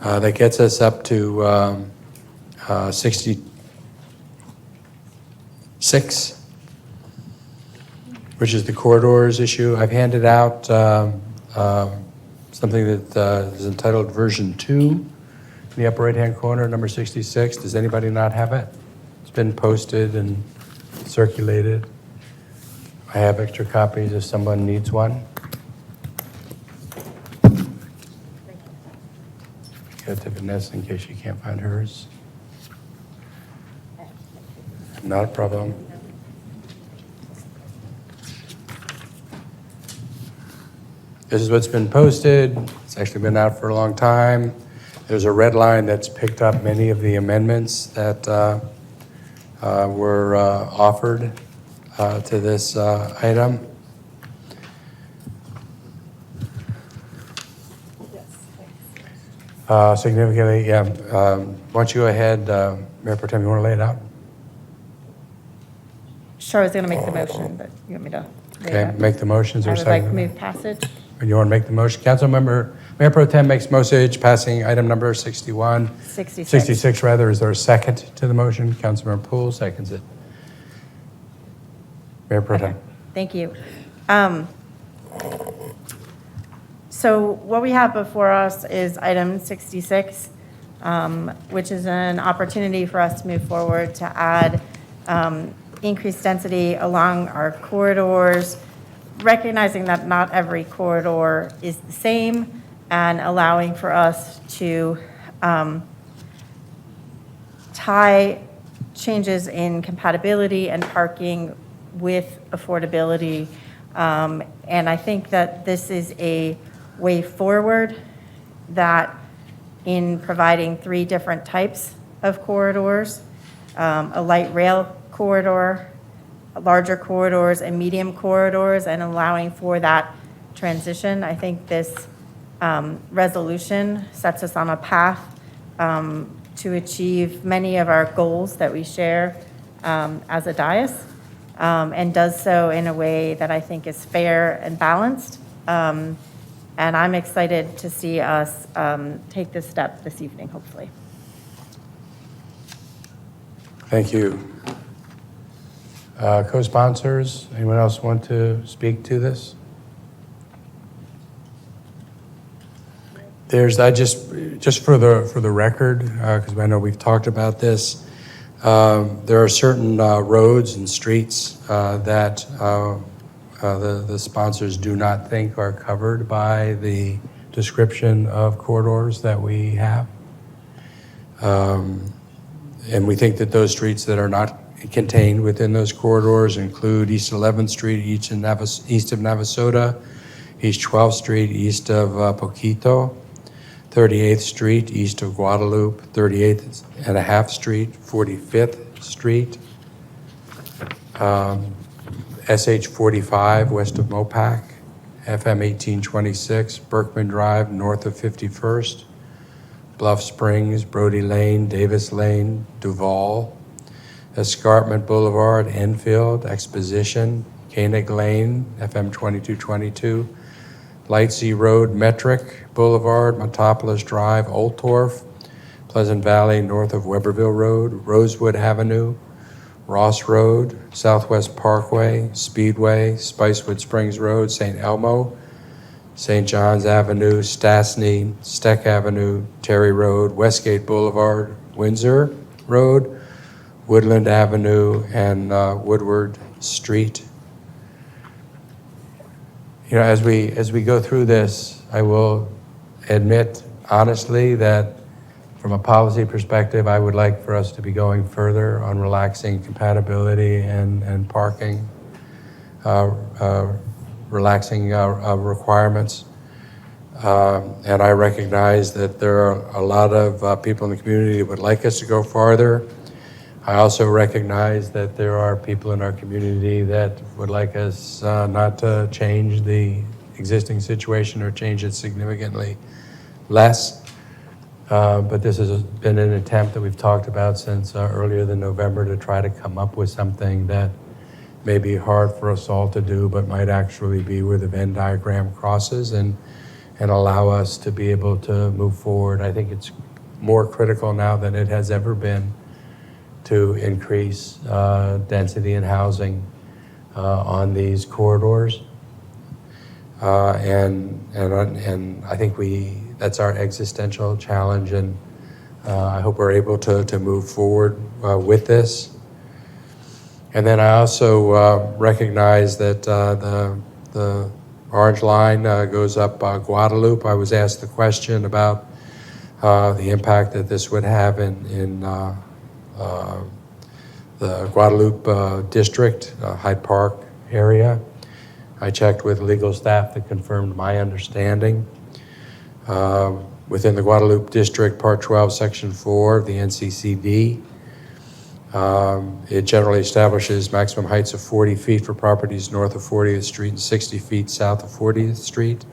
That gets us up to 66, which is the corridors issue. I've handed out something that is entitled version 2 in the upper right-hand corner, number 66. Does anybody not have it? It's been posted and circulated. I have extra copies if someone needs one. Get it to Vanessa in case you can't find hers. Not a problem. This is what's been posted. It's actually been out for a long time. There's a red line that's picked up many of the amendments that were offered to this item. Significantly, yeah. Why don't you go ahead, Mayor Pro Tem, you want to lay it out? Sure, I was going to make the motion, but you want me to? Okay, make the motions or I second. would like move passage. You want to make the motion? Councilmember, Mayor Pro Tem makes motion passing item number 66 rather. Is there a second to the motion? Councilmember Poole seconds it. Mayor Pro Tem. Okay, thank you. So what we have before us is item 66, which is an opportunity for us to move forward to add increased density along our corridors, recognizing that not every corridor is the same, and allowing for us to tie changes in compatibility and parking with affordability. And I think that this is a way forward that in providing 3 different types of corridors, a light rail corridor, larger corridors, and medium corridors, and allowing for that transition. I think this resolution sets us on a path to achieve many of our goals that we share as a dais, and does so in a way that I think is fair and balanced. And I'm excited to see us take this step this evening, hopefully. Thank you. Co-sponsors, anyone else want to speak to this? There's, just for the record, because I know we've talked about this, there are certain roads and streets that the sponsors do not think are covered by the description of corridors that we have. And we think that those streets that are not contained within those corridors include East 11th Street, east of Navasota, East 12th Street, east of Poquito, 38th Street, east of Guadalupe, 38th and a half Street, 45th Street, SH 45 west of Mopac, FM 1826, Berkman Drive north of 51st, Bluff Springs, Brody Lane, Davis Lane, Duval, Escarpment Boulevard, Enfield, Exposition, Koenig Lane, FM 2222, Lightsey Road, Metric Boulevard, Metropolis Drive, Old Torf, Pleasant Valley, north of Weberville Road, Rosewood Avenue, Ross Road, Southwest Parkway, Speedway, Spicewood Springs Road, St. Elmo, St. John's Avenue, Stastny, Steck Avenue, Terry Road, Westgate Boulevard, Windsor Road, Woodland Avenue, and Woodward Street. You know, as we go through this, I will admit honestly that from a policy perspective, I would like for us to be going further on relaxing compatibility and parking, relaxing requirements. And I recognize that there are a lot of people in the community that would like us to go farther. I also recognize that there are people in our community that would like us not to change the existing situation or change it significantly less. But this has been an attempt that we've talked about since earlier than November to try to come up with something that may be hard for us all to do, but might actually be where the Venn diagram crosses and and allow us to be able to move forward. I think it's more critical now than it has ever been to increase density in housing on these corridors. And I think that's our existential challenge, and I hope we're able to move forward with this. And then I also recognize that the orange line goes up Guadalupe. I was asked the question about the impact that this would have in the Guadalupe district, Hyde Park area. I checked with legal staff that confirmed my understanding. Within the Guadalupe district, Part 12, Section 4 of the NCCD, it generally establishes maximum heights of 40 feet for properties north of 40th Street and 60 feet south of 40th Street.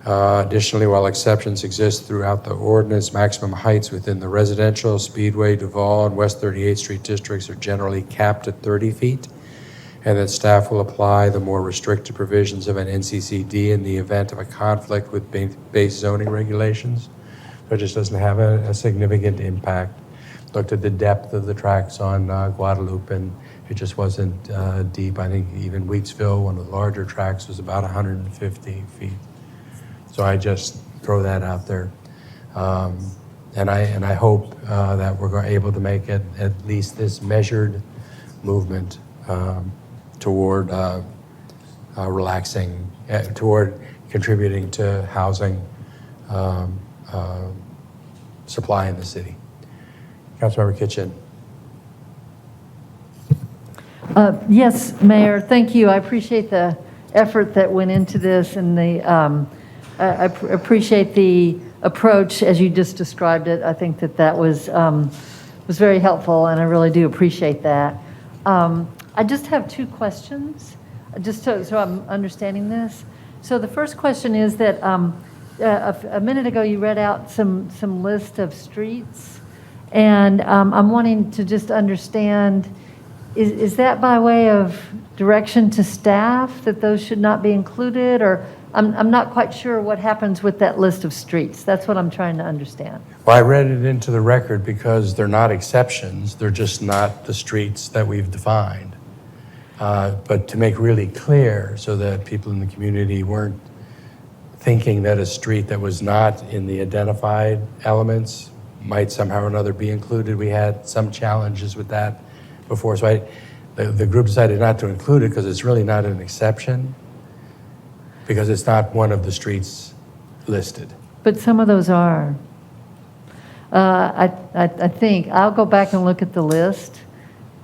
Additionally, while exceptions exist throughout the ordinance, maximum heights within the residential, Speedway, Duval, and West 38th Street districts are generally capped at 30 feet, and that staff will apply the more restricted provisions of an NCCD in the event of a conflict with base zoning regulations. So it just doesn't have a significant impact. Looked at the depth of the tracks on Guadalupe, and it just wasn't deep. I think even Wheatsville, one of the larger tracks, was about 150 feet. So I just throw that out there. And I hope that we're able to make it at least this measured movement toward relaxing, toward contributing to housing supply in the city. Councilmember Kitchen. Yes, Mayor, thank you. I appreciate the effort that went into this, and I appreciate the approach as you just described it. I think that was very helpful, and I really do appreciate that. I just have two questions, just so I'm understanding this. So the first question is that a minute ago you read out some list of streets, and I'm wanting to just understand, is that by way of direction to staff that those should not be included, or I'm not quite sure what happens with that list of streets. That's what I'm trying to understand. Well, I read it into the record because they're not exceptions. They're just not the streets that we've defined. But to make really clear so that people in the community weren't thinking that a street that was not in the identified elements might somehow or another be included. We had some challenges with that before. So the group decided not to include it because it's really not an exception, because it's not one of the streets listed. But some of those are. I think I'll go back and look at the list.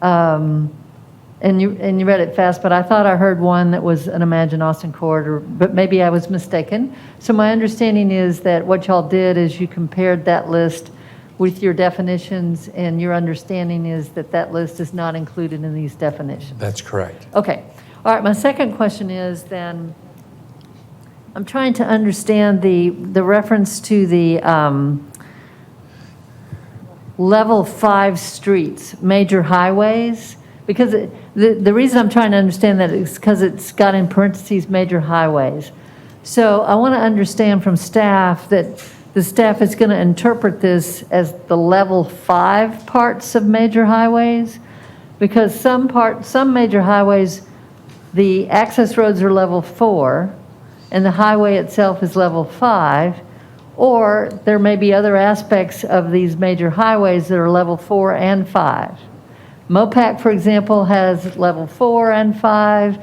And you read it fast, but I thought I heard one that was an Imagine Austin corridor, but maybe I was mistaken. So my understanding is that what y'all did is you compared that list with your definitions, and your understanding is that that list is not included in these definitions. That's correct. Okay. All right. My second question is then, I'm trying to understand the reference to the level 5 streets, major highways, because the reason I'm trying to understand that is because it's got in parentheses major highways. So I want to understand from staff that the staff is going to interpret this as the level 5 parts of major highways, because some major highways, the access roads are level 4, and the highway itself is level 5, or there may be other aspects of these major highways that are level 4 and 5. MOPAC, for example, has level 4 and 5.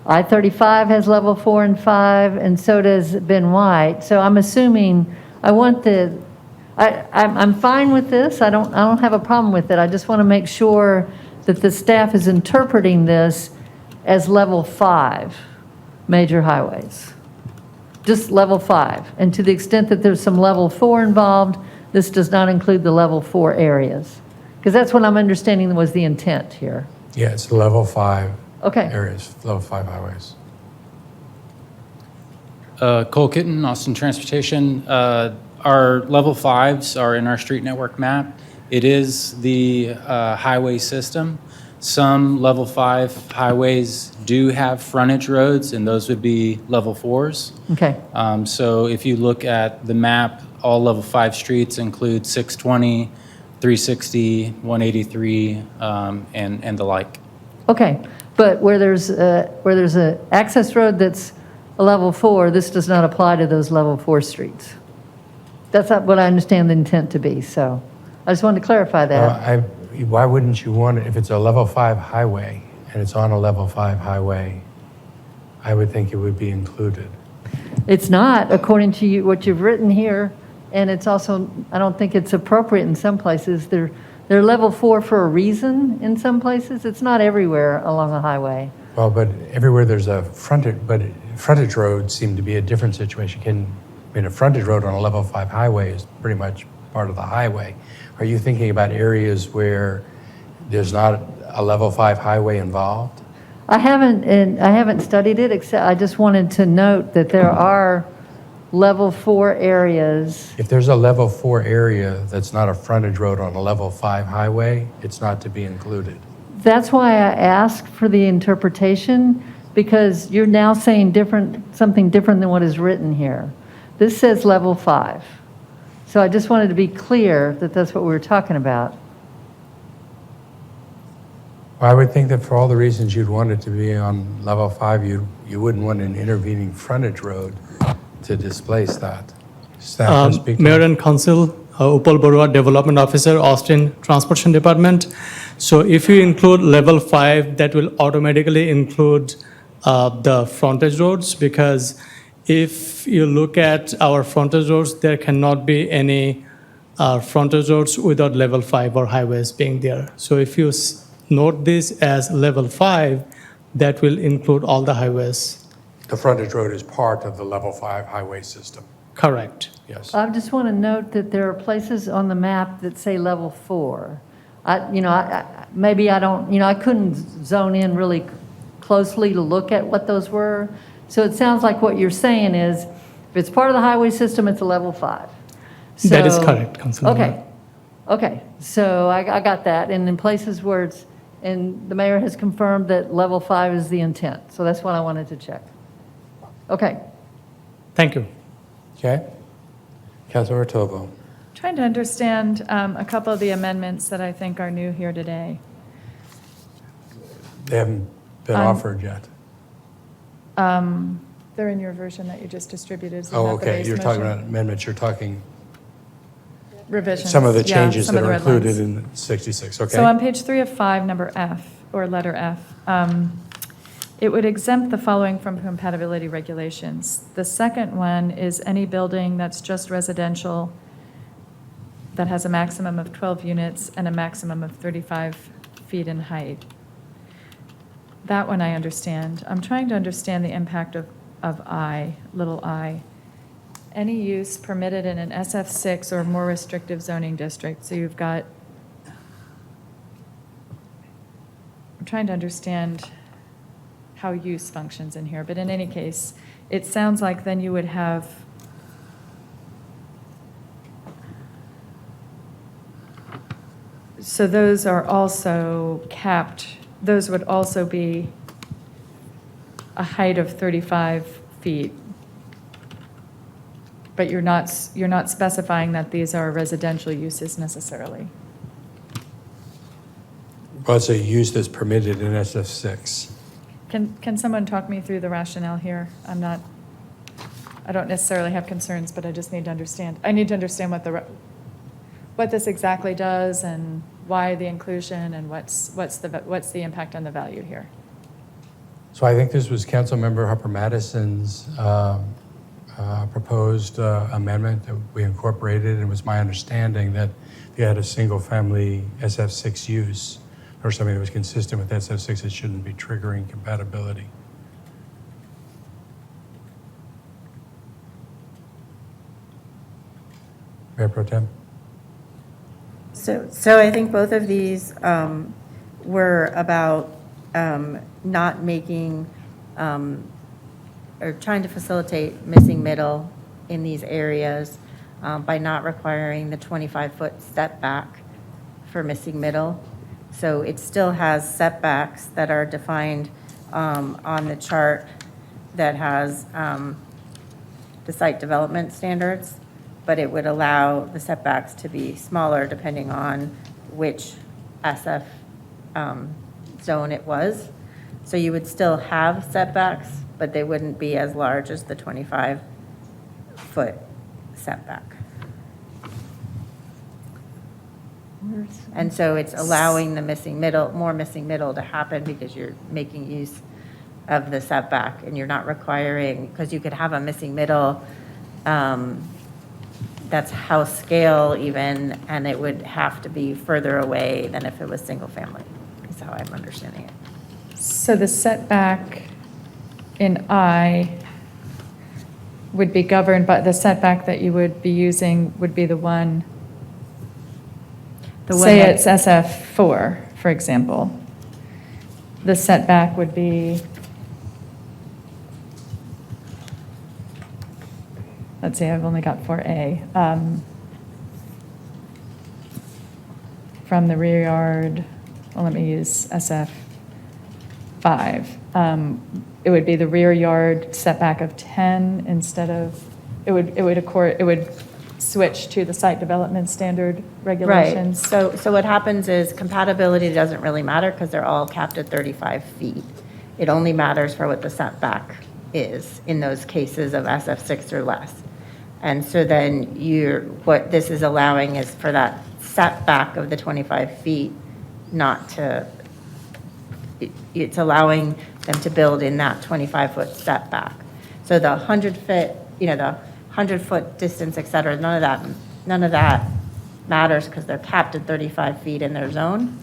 I-35 has level 4 and 5, and so does Ben White. So I'm assuming I'm fine with this. I don't have a problem with it. I just want to make sure that the staff is interpreting this as level 5 major highways. Just level 5. And to the extent that there's some level 4 involved, this does not include the level 4 areas. Because that's what I'm understanding was the intent here. Yeah, it's level 5 Okay. areas, level 5 highways. Cole Kitten, Austin Transportation. Our level 5s are in our street network map. It is the highway system. Some level 5 highways do have frontage roads, and those would be level 4s. Okay, So if you look at the map, all level 5 streets include 620, 360, 183, and the like. okay. But where there's a access road that's a level 4, this does not apply to those level 4 streets. That's not what I understand the intent to be, so I just wanted to clarify that. Why wouldn't you want it, if it's a level 5 highway and it's on a level 5 highway, I would think it would be included. It's not, according to you, what you've written here, and it's also, I don't think it's appropriate in some places. They're level 4 for a reason in some places. It's not everywhere along a highway. Well, but everywhere there's a frontage roads seem to be a different situation. A frontage road on a level 5 highway is pretty much part of the highway. Are you thinking about areas where there's not a level 5 highway involved? I haven't studied it, except I just wanted to note that there are level 4 areas. If there's a level 4 area that's not a frontage road on a level 5 highway, it's not to be included. That's why I asked for the interpretation, because you're now saying something different than what is written here. This says level 5. So I just wanted to be clear that that's what we were talking about. Well, I would think that for all the reasons you'd want it to be on level 5, you wouldn't want an intervening frontage road to displace that. Staff will speak to Mayor that. and Council, Upal Barua, Development Officer, Austin Transportation Department. So if you include level 5, that will automatically include the frontage roads, because if you look at our frontage roads, there cannot be any frontage roads without level 5 or highways being there. So if you note this as level 5, that will include all the highways. The frontage road is part of the level 5 highway system, Correct. yes. I just want to note that there are places on the map that say level 4. Maybe I don't, I couldn't zone in really closely to look at what those were. So it sounds like what you're saying is, if it's part of the highway system, it's a level 5. That is So- correct, Councilman. Okay, so I got that. And in places where it's, and the mayor has confirmed that level 5 is the intent. So that's what I wanted to check. Okay. Thank you. Okay? Councilmember Tovo. Trying to understand a couple of the amendments that I think are new here today. They haven't been offered yet. They're in your version that you just distributed. Is Oh, that the okay, base you're talking motion? about amendments, you're talking Revisions. some of the yeah, changes some that of the are red included lines. in 66, okay? So on page 3 of 5, number F, or letter F, it would exempt the following from compatibility regulations. The second one is any building that's just residential that has a maximum of 12 units and a maximum of 35 feet in height. That one I understand. I'm trying to understand the impact of I, little I. Any use permitted in an SF6 or more restrictive zoning district. So you've got, I'm trying to understand how use functions in here, but in any case, it sounds like then you would have so those are also capped, those would also be a height of 35 feet. But you're not specifying that these are residential uses necessarily. Well, it's a use that's permitted in SF6. Can someone talk me through the rationale here? I don't necessarily have concerns, but I just need to understand. I need to understand what this exactly does and why the inclusion and what's the impact on the value here. So I think this was Councilmember Harper Madison's proposed amendment that we incorporated, and it was my understanding that if you had a single-family SF6 use or something that was consistent with SF6, it shouldn't be triggering compatibility. Mayor Pro Tem? So I think both of these were about not making, or trying to facilitate missing middle in these areas by not requiring the 25-foot step back for missing middle. So it still has setbacks that are defined on the chart that has the site development standards, but it would allow the setbacks to be smaller depending on which SF zone it was. So you would still have setbacks, but they wouldn't be as large as the 25-foot setback. And so it's allowing the more missing middle to happen because you're making use of the setback and you're not requiring, because you could have a missing middle that's house scale even, and it would have to be further away than if it was single family, is how I'm understanding it. So the setback in I would be governed by, the setback that you would be using would be the one, say that- it's SF4, for example. The setback would be, let's see, I've only got 4A. From the rear yard, well, let me use SF5. It would be the rear yard setback of 10 instead of, it would switch to the site development standard Right, regulations. so what happens is compatibility doesn't really matter because they're all capped at 35 feet. It only matters for what the setback is in those cases of SF6 or less. And so then what this is allowing is for that setback of the 25 feet not to, it's allowing them to build in that 25-foot setback. So the 100-foot, the 100-foot distance, et cetera, none of that matters because they're capped at 35 feet in their zone.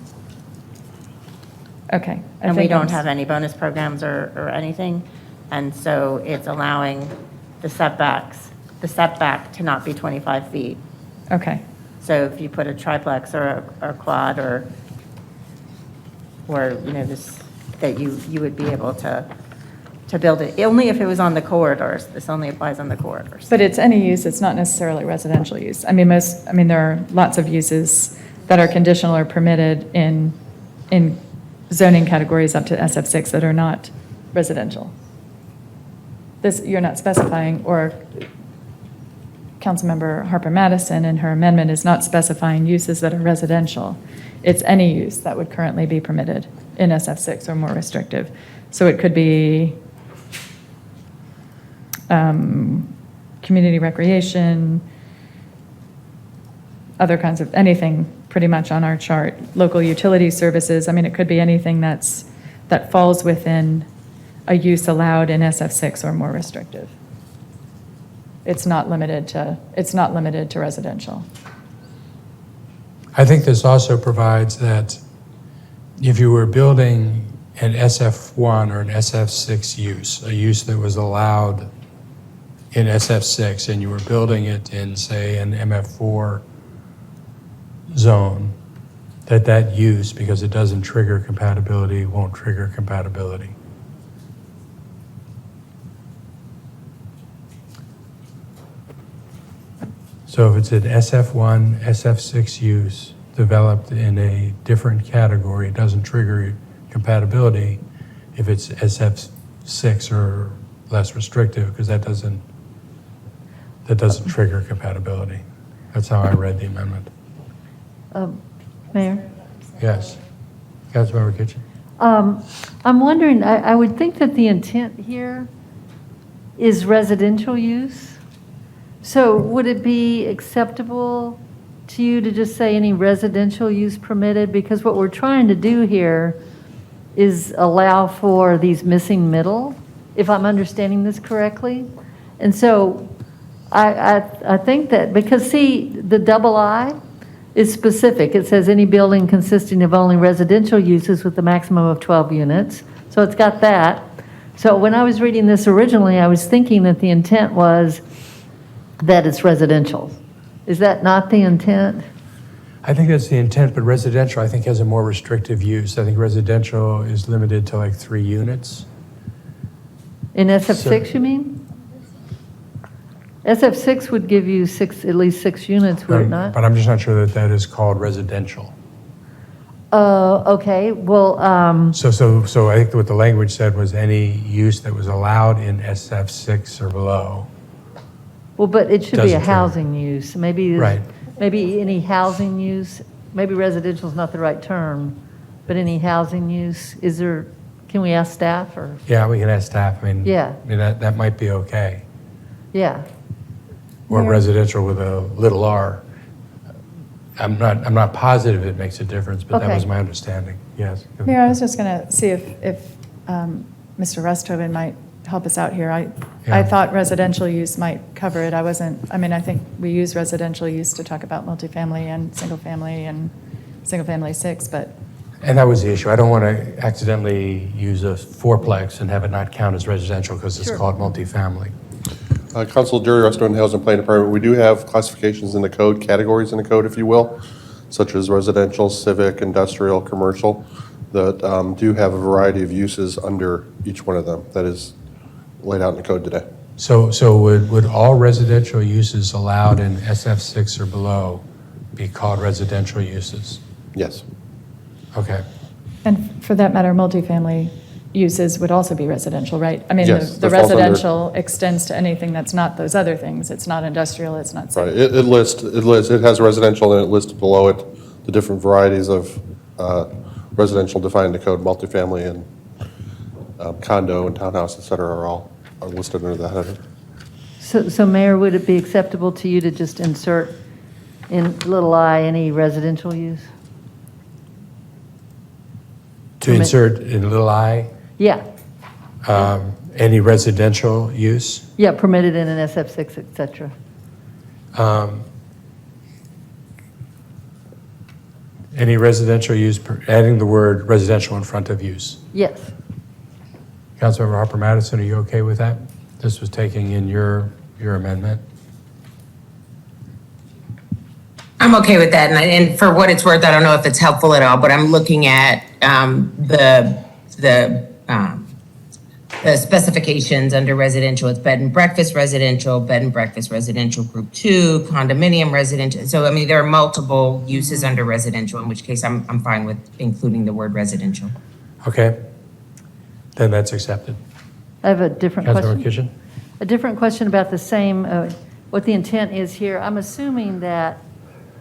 Okay. And we don't have any bonus programs or anything. And so it's allowing the setback to not be 25 feet. Okay. So if you put a triplex or a quad or this, that you would be able to build it, only if it was on the corridors. This only applies on the corridors. But it's any use, it's not necessarily residential use. I mean, there are lots of uses that are conditional or permitted in zoning categories up to SF6 that are not residential. This, you're not specifying, or Councilmember Harper Madison in her amendment is not specifying uses that are residential. It's any use that would currently be permitted in SF6 or more restrictive. So it could be community recreation, other kinds of, anything pretty much on our chart, local utility services. I mean, it could be anything that falls within a use allowed in SF6 or more restrictive. It's not limited to residential. I think this also provides that if you were building an SF1 or an SF6 use, a use that was allowed in SF6, and you were building it in, say, an MF4 zone, that use, because it doesn't trigger compatibility, won't trigger compatibility. So if it's an SF1, SF6 use developed in a different category, it doesn't trigger compatibility if it's SF6 or less restrictive, because that doesn't trigger compatibility. That's how I read the amendment. Mayor? Yes. Councilmember Kitchen? I'm wondering, I would think that the intent here is residential use. So would it be acceptable to you to just say any residential use permitted? Because what we're trying to do here is allow for these missing middle, if I'm understanding this correctly. And so I think that, because see, the double I is specific. It says any building consisting of only residential uses with a maximum of 12 units. So it's got that. So when I was reading this originally, I was thinking that the intent was that it's residential. Is that not the intent? I think that's the intent, but residential, I think, has a more restrictive use. I think residential is limited to like 3 units. In SF6, you mean? SF6 would give you at least 6 units, would it not? But I'm just not sure that is called residential. Okay, well, So I think what the language said was any use that was allowed in SF6 or below. but it should be a Doesn't trigger. housing use. Maybe, Right. maybe any housing use, maybe residential is not the right term, but any housing use, can we ask staff or, Yeah, we can ask staff. I mean, Yeah. I mean, that might be okay. yeah. Or Mayor? residential with a little r. I'm not positive it makes a difference, but that Okay. was my understanding. Yes. Mayor, I was just going to see if Mr. Rusthoven might help us out here. I Yeah. thought residential use might cover it. I think we use residential use to talk about multifamily and single-family 6, but And that was the issue. I don't want to accidentally use a fourplex and have it not count as residential because it's called multifamily. Council Jerry Rusto, Housing and Planning Department. We do have classifications in the code, categories in the code, if you will, such as residential, civic, industrial, commercial, that do have a variety of uses under each one of them. That is laid out in the code today. So would all residential uses allowed in SF6 or below be called residential uses? Yes. Okay. and for that matter, multifamily uses would also be residential, right? I mean, Yes, the that falls under- residential extends to anything that's not those other things. It's not industrial, it's not Right. civic. It has residential and it lists below it the different varieties of residential defined in the code, multifamily and condo and townhouse, et cetera, are listed under that header. So Mayor, would it be acceptable to you to just insert in little I any residential use? To insert in little I, Yeah, any residential use? yeah, permitted in an SF6, et cetera. Any residential use, adding the word residential in front of use. Yes. Councilmember Harper Madison, are you okay with that? This was taking in your amendment. I'm okay with that, and for what it's worth, I don't know if it's helpful at all, but I'm looking at the specifications under residential. It's bed and breakfast residential group 2, condominium residential. So I mean, there are multiple uses under residential, in which case I'm fine with including the word residential. Okay, then that's accepted. I have a different Councilmember question. Kitchen? A different question about the same, what the intent is here. I'm assuming that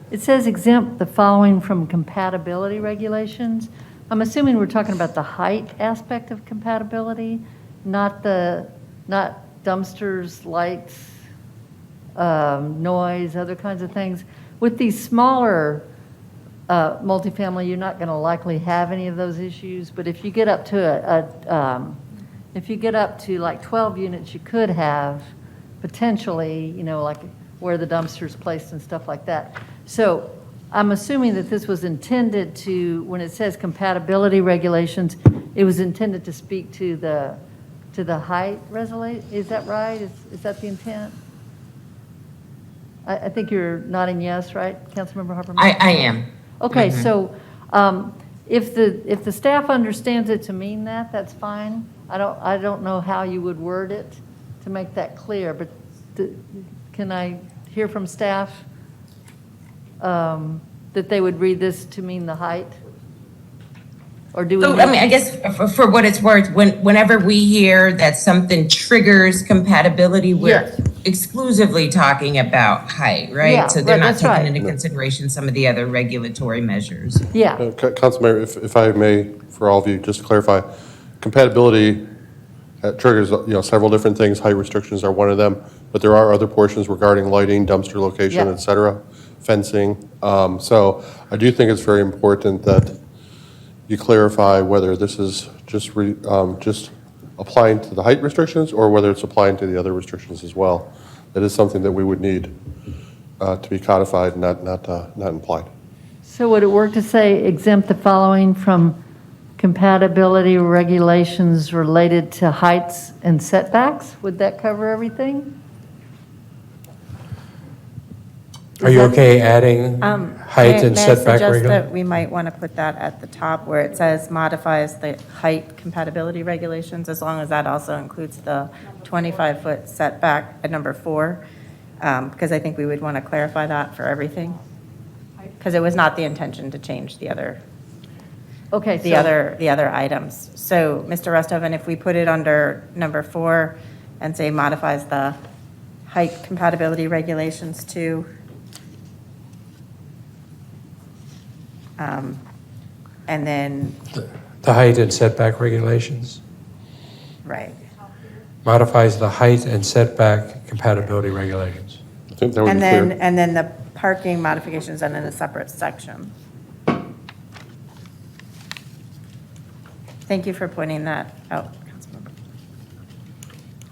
it says exempt the following from compatibility regulations. I'm assuming we're talking about the height aspect of compatibility, not dumpsters, lights, noise, other kinds of things. With these smaller multifamily, you're not going to likely have any of those issues. But if you get up to if you get up to like 12 units, you could have potentially, like where the dumpster's placed and stuff like that. So I'm assuming that this was intended to, when it says compatibility regulations, it was intended to speak to the height resolution. Is that right? Is that the intent? I think you're nodding yes, right, Councilmember Harper? I am. Okay, so if the staff understands it to mean that, that's fine. I don't know how you would word it to make that clear, but can I hear from staff that they would read this to mean the height? Or do we? So, I mean, I guess for what it's worth, whenever we hear that something triggers compatibility, we're Yes. exclusively talking about height, right? Yeah, So they're right, not that's right. taking into consideration some of the other regulatory measures. Yeah, Councilmember, if I may, for all of you, just to clarify, compatibility triggers, several different things. Height restrictions are one of them, but there are other portions regarding lighting, dumpster location, Yeah. et cetera, fencing. So I do think it's very important that you clarify whether this is just applying to the height restrictions or whether it's applying to the other restrictions as well. That is something that we would need to be codified, not implied. so would it work to say exempt the following from compatibility regulations related to heights and setbacks? Would that cover everything? Are you okay adding height and May I setback suggest regulations? that we might want to put that at the top where it says modifies the height compatibility regulations, as long as that also includes the 25-foot setback at number 4, because I think we would want to clarify that for everything, because it was not the intention to change the other. Okay, the so- other items. So, Mr. Rustovan, if we put it under number 4 and say modifies the height compatibility regulations to, and then, The height and setback regulations. right. Modifies the height and setback compatibility regulations. I think that would And be then, clear. and then the parking modifications done in a separate section. Thank you for pointing that out, Councilmember.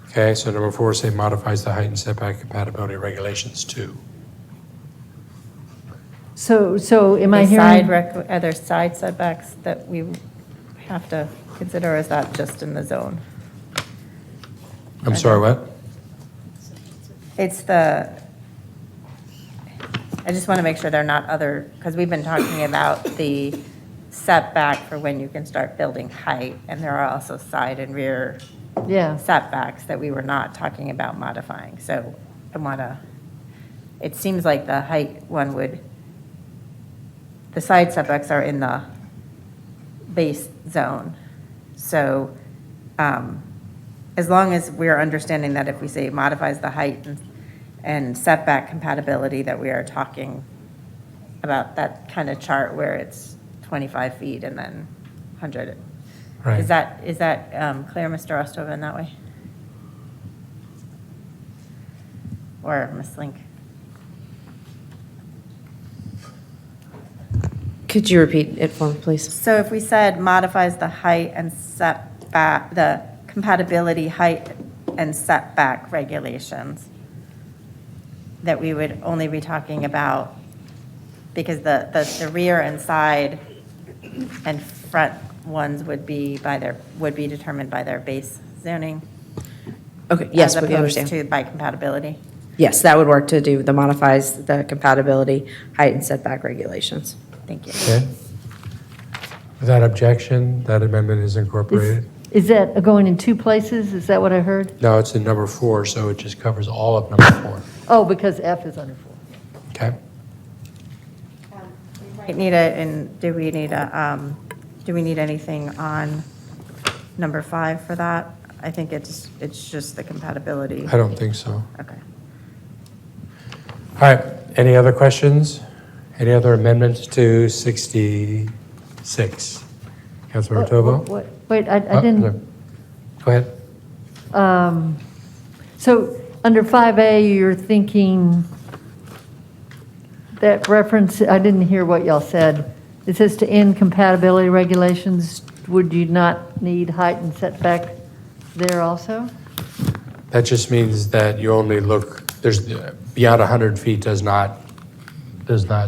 Okay, so number 4, say modifies the height and setback compatibility regulations too. So am I Any hearing? Are there side setbacks that we have to consider, or is that just in the zone? I'm sorry, what? It's I just want to make sure they're not other, because we've been talking about the setback for when you can start building height, and there are also side and rear Yeah, setbacks that we were not talking about modifying. So I want to, it seems like the height one would, the side setbacks are in the base zone. So as long as we're understanding that if we say modifies the height and setback compatibility, that we are talking about that kind of chart where it's 25 feet and then 100. Right. Is that clear, Mr. Ostovan, that way? Or Ms. Link? Could you repeat it for me, please? So if we said modifies the height and setback, the compatibility height and setback regulations, that we would only be talking about, because the rear and side and front ones would be determined by their base zoning. Okay, yes, As we opposed understand. to by compatibility. Yes, that would work to do the modifies the compatibility, height and setback regulations. Thank you. Okay. Without objection, that amendment is incorporated. is that going in 2 places? Is that what I heard? No, it's in number 4, so it just covers all of number 4. Oh, because F is under 4. Okay? Do we need anything on number 5 for that? I think it's just the compatibility. I don't think so. Okay. All right, any other questions? Any other amendments to 66? Councilmember Tobo? Wait, I Oh, didn't. no. Go ahead. So under 5A, you're thinking that reference, I didn't hear what y'all said. It says to end compatibility regulations, would you not need height and setback there also? That just means that you only look, there's, beyond 100 feet does not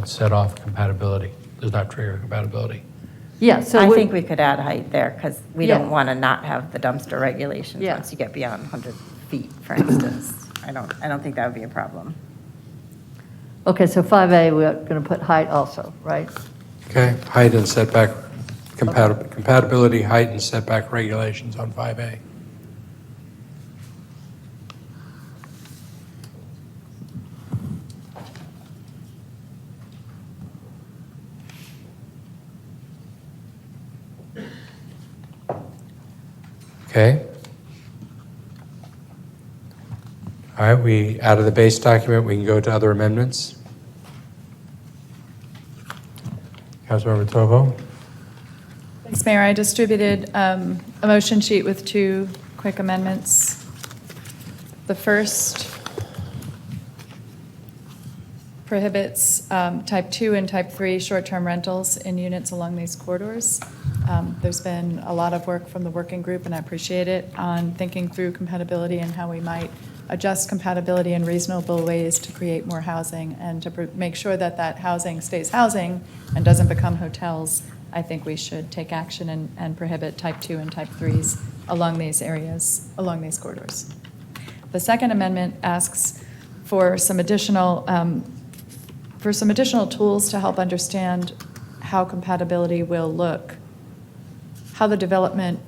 set off compatibility, does not trigger compatibility. Yeah, so. I we- think we could add height there, because we Yeah. don't want to not have the dumpster regulations Yeah. once you get beyond 100 feet, for instance. I don't think that would be a problem. Okay, so 5A, we're going to put height also, right? Okay, height and setback, compatibility, height and setback regulations on 5A. Okay. All right, out of the base document, we can go to other amendments. Councilmember Tovo? Thanks, Mayor. I distributed a motion sheet with 2 quick amendments. The first prohibits type 2 and type 3 short-term rentals in units along these corridors. There's been a lot of work from the working group, and I appreciate it, on thinking through compatibility and how we might adjust compatibility in reasonable ways to create more housing and to make sure that that housing stays housing and doesn't become hotels. I think we should take action and prohibit type 2 and type 3s along these areas, along these corridors. The second amendment asks for some additional tools to help understand how compatibility will look, how the development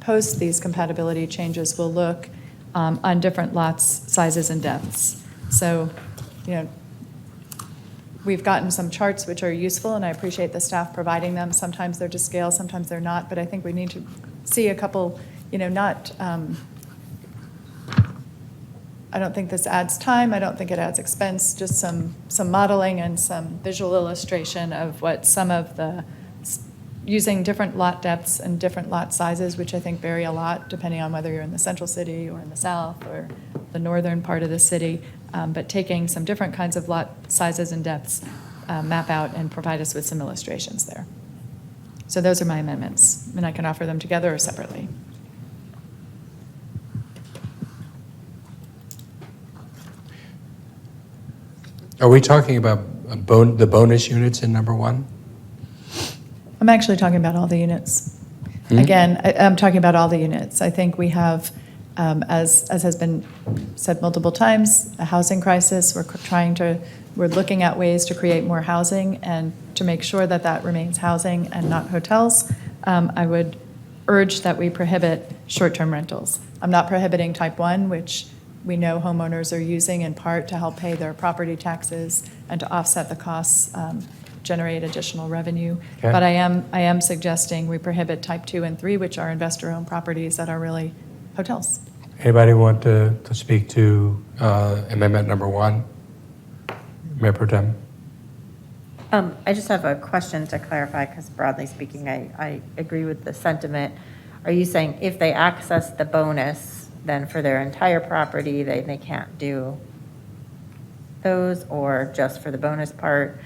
post these compatibility changes will look on different lots, sizes, and depths. So, we've gotten some charts which are useful, and I appreciate the staff providing them. Sometimes they're to scale, sometimes they're not, but I think we need to see a couple, not, I don't think this adds time, I don't think it adds expense, just some modeling and some visual illustration of what some of the, using different lot depths and different lot sizes, which I think vary a lot depending on whether you're in the central city or in the south or the northern part of the city, but taking some different kinds of lot sizes and depths, map out and provide us with some illustrations there. So those are my amendments, and I can offer them together or separately. Are we talking about the bonus units in number 1? I'm actually talking about all the units. Again, I'm talking about all the units. I think we have, as has been said multiple times, a housing crisis. We're looking at ways to create more housing and to make sure that that remains housing and not hotels. I would urge that we prohibit short-term rentals. I'm not prohibiting type 1, which we know homeowners are using in part to help pay their property taxes and to offset the costs, generate additional revenue. Okay. But I am suggesting we prohibit type 2 and 3, which are investor-owned properties that are really hotels. Anybody want to speak to amendment number 1? Mayor Pro Tem? I just have a question to clarify, because broadly speaking, I agree with the sentiment. Are you saying if they access the bonus, then for their entire property, they can't do those, or just for the bonus part,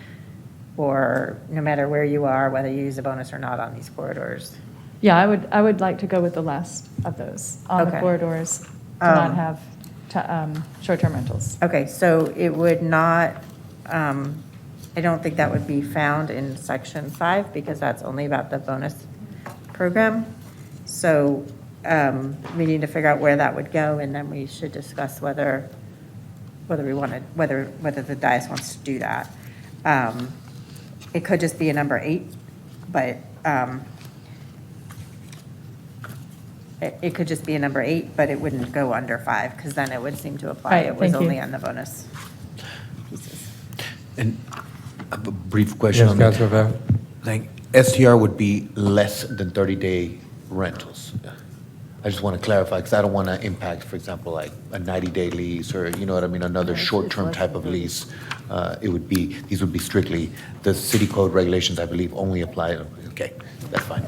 or no matter where you are, whether you use a bonus or not on these corridors? Yeah, I would like to go with the last of those, on the Okay. corridors, to not have short-term rentals. Okay, so it would not, I don't think that would be found in section 5, because that's only about the bonus program. So we need to figure out where that would go, and then we should discuss whether we wanted, whether the dais wants to do that. It could just be a number 8, but it could just be a number 8, but it wouldn't go under 5, because then it would seem to apply. Right, It was thank you. only on the bonus pieces. And I have a brief question Yes, on that. Councilor Bev? Like, STR would be less than 30-day rentals. I just want to clarify, because I don't want to impact, for example, like a 90-day lease, or, you know what I mean, another short-term type of lease. These would be strictly, the city code regulations, I believe, only apply, okay, that's fine.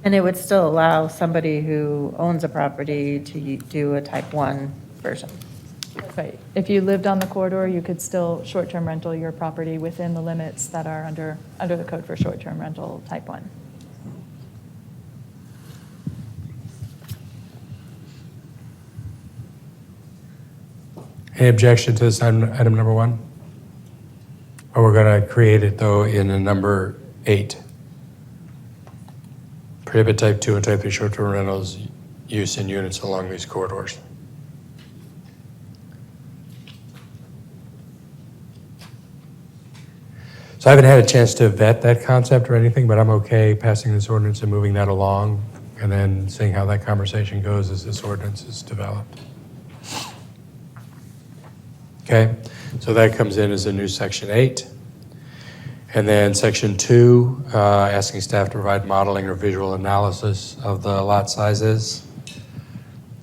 And it would still allow somebody who owns a property to do a type 1 version. Right. If you lived on the corridor, you could still short-term rental your property within the limits that are under the code for short-term rental type 1. Any objection to this item number 1? Or we're going to create it, though, in a number 8. Prohibit type 2 and type 3 short-term rentals use in units along these corridors. So I haven't had a chance to vet that concept or anything, but I'm okay passing this ordinance and moving that along, and then seeing how that conversation goes as this ordinance is developed. Okay, so that comes in as a new section 8. And then section 2, asking staff to provide modeling or visual analysis of the lot sizes.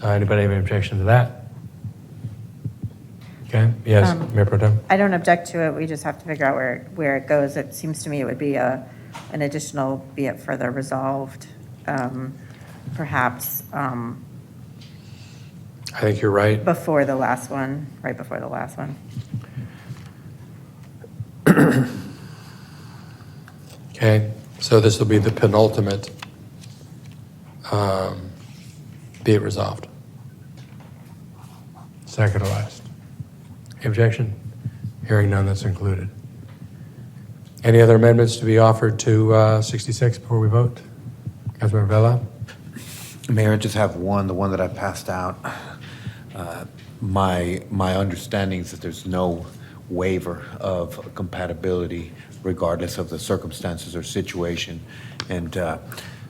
Anybody have any objection to that? Okay, yes, Mayor Pro Tem? I don't object to it, we just have to figure out where it goes. It seems to me it would be an additional, be it further resolved, perhaps I think you're right. before the last one, right before the last one. Okay, so this will be the penultimate, be it resolved. Second to last. Any objection? Hearing none, that's included. Any other amendments to be offered to 66 before we vote? Councilmember Vella? Mayor, I just have one, the one that I passed out. My understanding is that there's no waiver of compatibility regardless of the circumstances or situation. And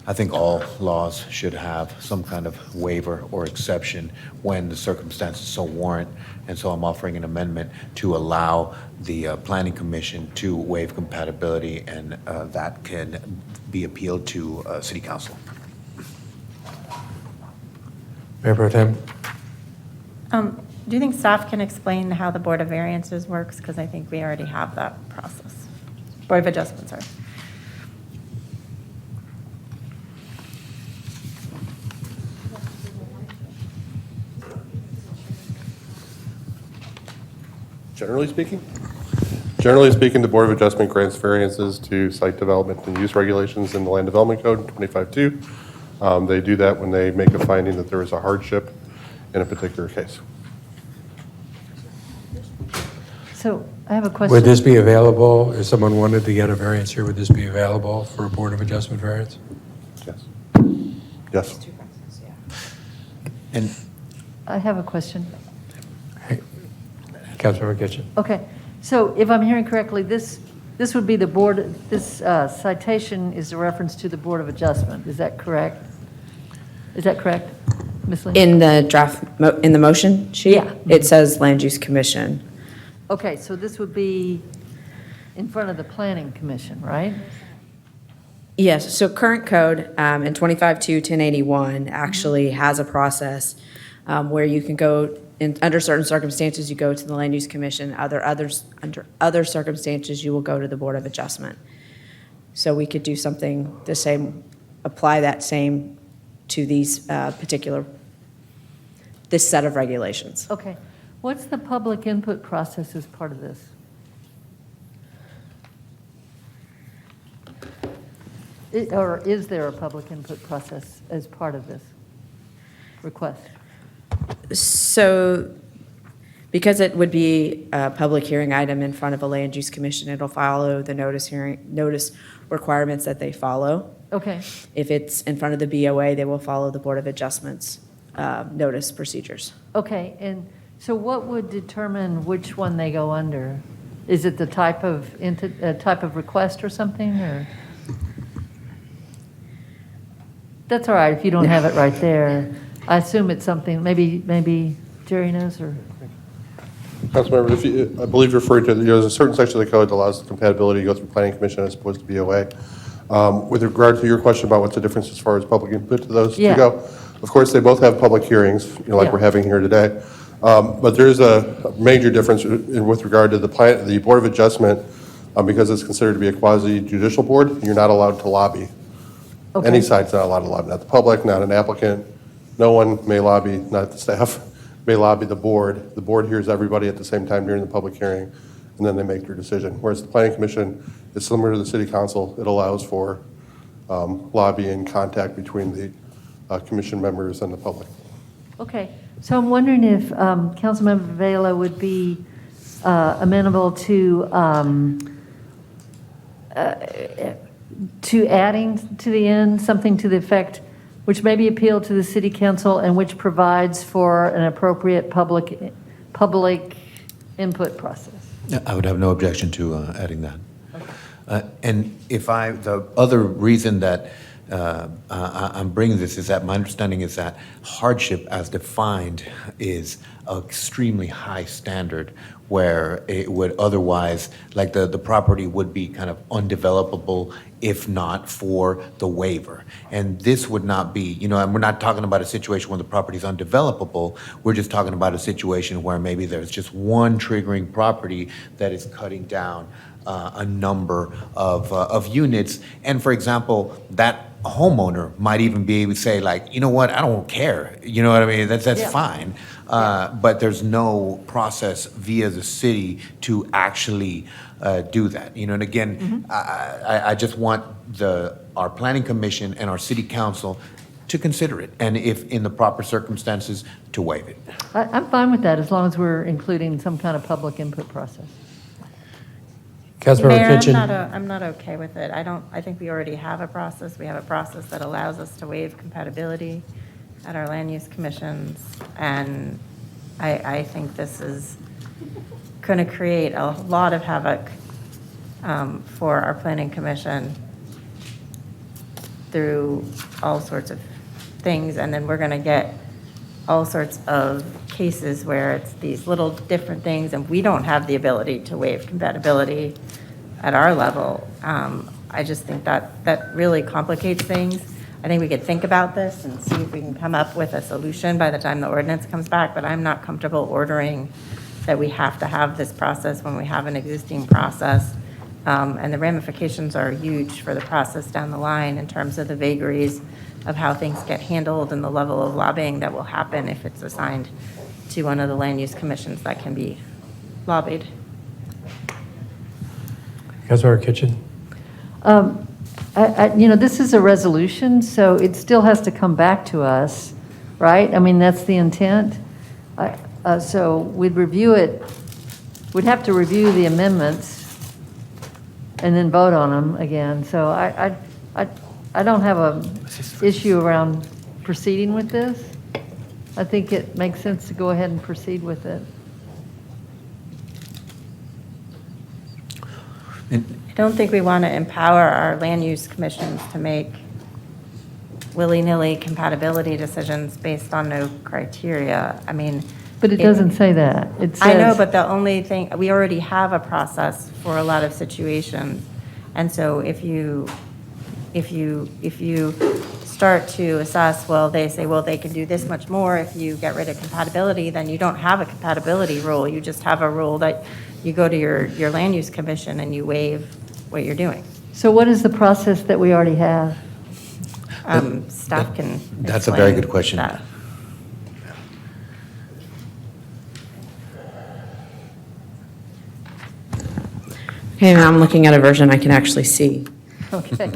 I think all laws should have some kind of waiver or exception when the circumstances so warrant. And so I'm offering an amendment to allow the Planning Commission to waive compatibility, and that can be appealed to City Council. Mayor Pro Tem? Do you think staff can explain how the Board of Variances works? Because I think we already have that process. Board of Adjustments, sorry. Generally speaking, the Board of Adjustment grants variances to site development and use regulations in the Land Development Code 25-2. They do that when they make a finding that there is a hardship in a particular case. So I have a question. Would this be available, if someone wanted to get a variance here, would this be available for a Board of Adjustment variance? Yes. Yes. And I have a question. Councilmember Kitchen? Okay, so if I'm hearing correctly, this would be the board, this citation is a reference to the Board of Adjustment, is that correct? Is that correct, Ms. Lee? In the draft, in the motion sheet, Yeah. it says Land Use Commission. Okay, so this would be in front of the Planning Commission, right? Yes, so current code in 25-2-1081 actually has a process where you can go, under certain circumstances, you go to the Land Use Commission. Under other circumstances, you will go to the Board of Adjustment. So we could do something the same, apply that same to these this set of regulations. Okay, what's the public input process as part of this? Or is there a public input process as part of this request? So because it would be a public hearing item in front of a Land Use Commission, it'll follow the notice requirements that they follow. Okay, If it's in front of the BOA, they will follow the Board of Adjustments notice procedures. okay, and so what would determine which one they go under? Is it the type of request or something, or? That's all right, if you don't have it right there. I assume it's something, maybe Jerry knows, or? Councilmember, I believe you're referring to, there's a certain section of the code that allows the compatibility to go through Planning Commission as opposed to BOA. With regard to your question about what's the difference as far as public input to those two Yeah. go, of course, they both have public hearings, like Yeah. we're having here today. But there is a major difference with regard to the Board of Adjustment, because it's considered to be a quasi-judicial board, you're not allowed to lobby. Okay. Any side's not allowed to lobby, not the public, not an applicant. No one may lobby, not the staff, may lobby the board. The board hears everybody at the same time during the public hearing, and then they make their decision. Whereas the Planning Commission is similar to the City Council. It allows for lobbying, contact between the commission members and the public. Okay, so I'm wondering if Councilmember Vela would be amenable to adding to the end something to the effect which may be appealed to the City Council and which provides for an appropriate public input process. I would have no objection to adding that. And the other reason that I'm bringing this is that my understanding is that hardship as defined is an extremely high standard where it would otherwise, like the property would be kind of undevelopable if not for the waiver. And this would not be, and we're not talking about a situation where the property is undevelopable. We're just talking about a situation where maybe there's just one triggering property that is cutting down a number of units. And for example, that homeowner might even be able to say like, you know what, I don't care. You know what I mean? That's Yeah. fine. But there's no process via the city to actually do that. And again, I just want our planning commission and our city council to consider it, and if in the proper circumstances, to waive it. I'm fine with that, as long as we're including some kind of public input process. Councilmember Mayor, Kitchen? I'm not okay with it. I think we already have a process. We have a process that allows us to waive compatibility at our land use commissions. And I think this is going to create a lot of havoc for our planning commission. through all sorts of things, and then we're going to get all sorts of cases where it's these little different things, and we don't have the ability to waive compatibility at our level. I just think that really complicates things. I think we could think about this and see if we can come up with a solution by the time the ordinance comes back, but I'm not comfortable ordering that we have to have this process when we have an existing process. And the ramifications are huge for the process down the line in terms of the vagaries of how things get handled and the level of lobbying that will happen if it's assigned to one of the land use commissions that can be lobbied. Councilmember Kitchen? This is a resolution, so it still has to come back to us, right? I mean, that's the intent. So we'd review it, we'd have to review the amendments and then vote on them again. So I don't have a issue around proceeding with this. I think it makes sense to go ahead and proceed with it. I don't think we want to empower our land use commissions to make willy-nilly compatibility decisions based on no criteria. I mean. But it doesn't say that. It says. I know, but the only thing, we already have a process for a lot of situations. And so if you start to assess, well, they say, well, they can do this much more if you get rid of compatibility, then you don't have a compatibility rule. You just have a rule that you go to your land use commission and you waive what you're doing. So what is the process that we already have? Staff can. That's a very explain good question. that. Okay, and I'm looking at a version I can actually see. Okay.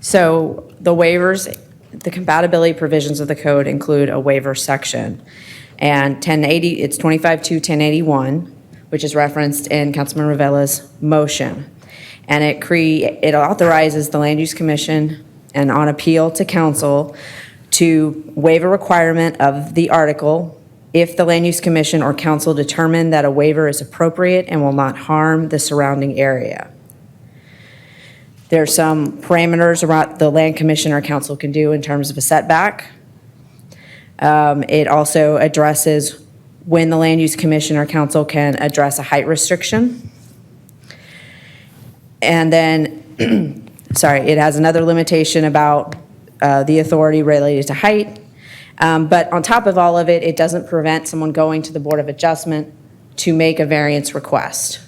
So the waivers, the compatibility provisions of the code include a waiver section. And 1080, it's 25-1081, which is referenced in Councilman Ravella's motion. And it authorizes the Land Use Commission and on appeal to council to waive a requirement of the article if the Land Use Commission or council determine that a waiver is appropriate and will not harm the surrounding area. There are some parameters around the Land Commission or council can do in terms of a setback. It also addresses when the Land Use Commission or council can address a height restriction. And then, sorry, it has another limitation about the authority related to height. But on top of all of it, it doesn't prevent someone going to the Board of Adjustment to make a variance request.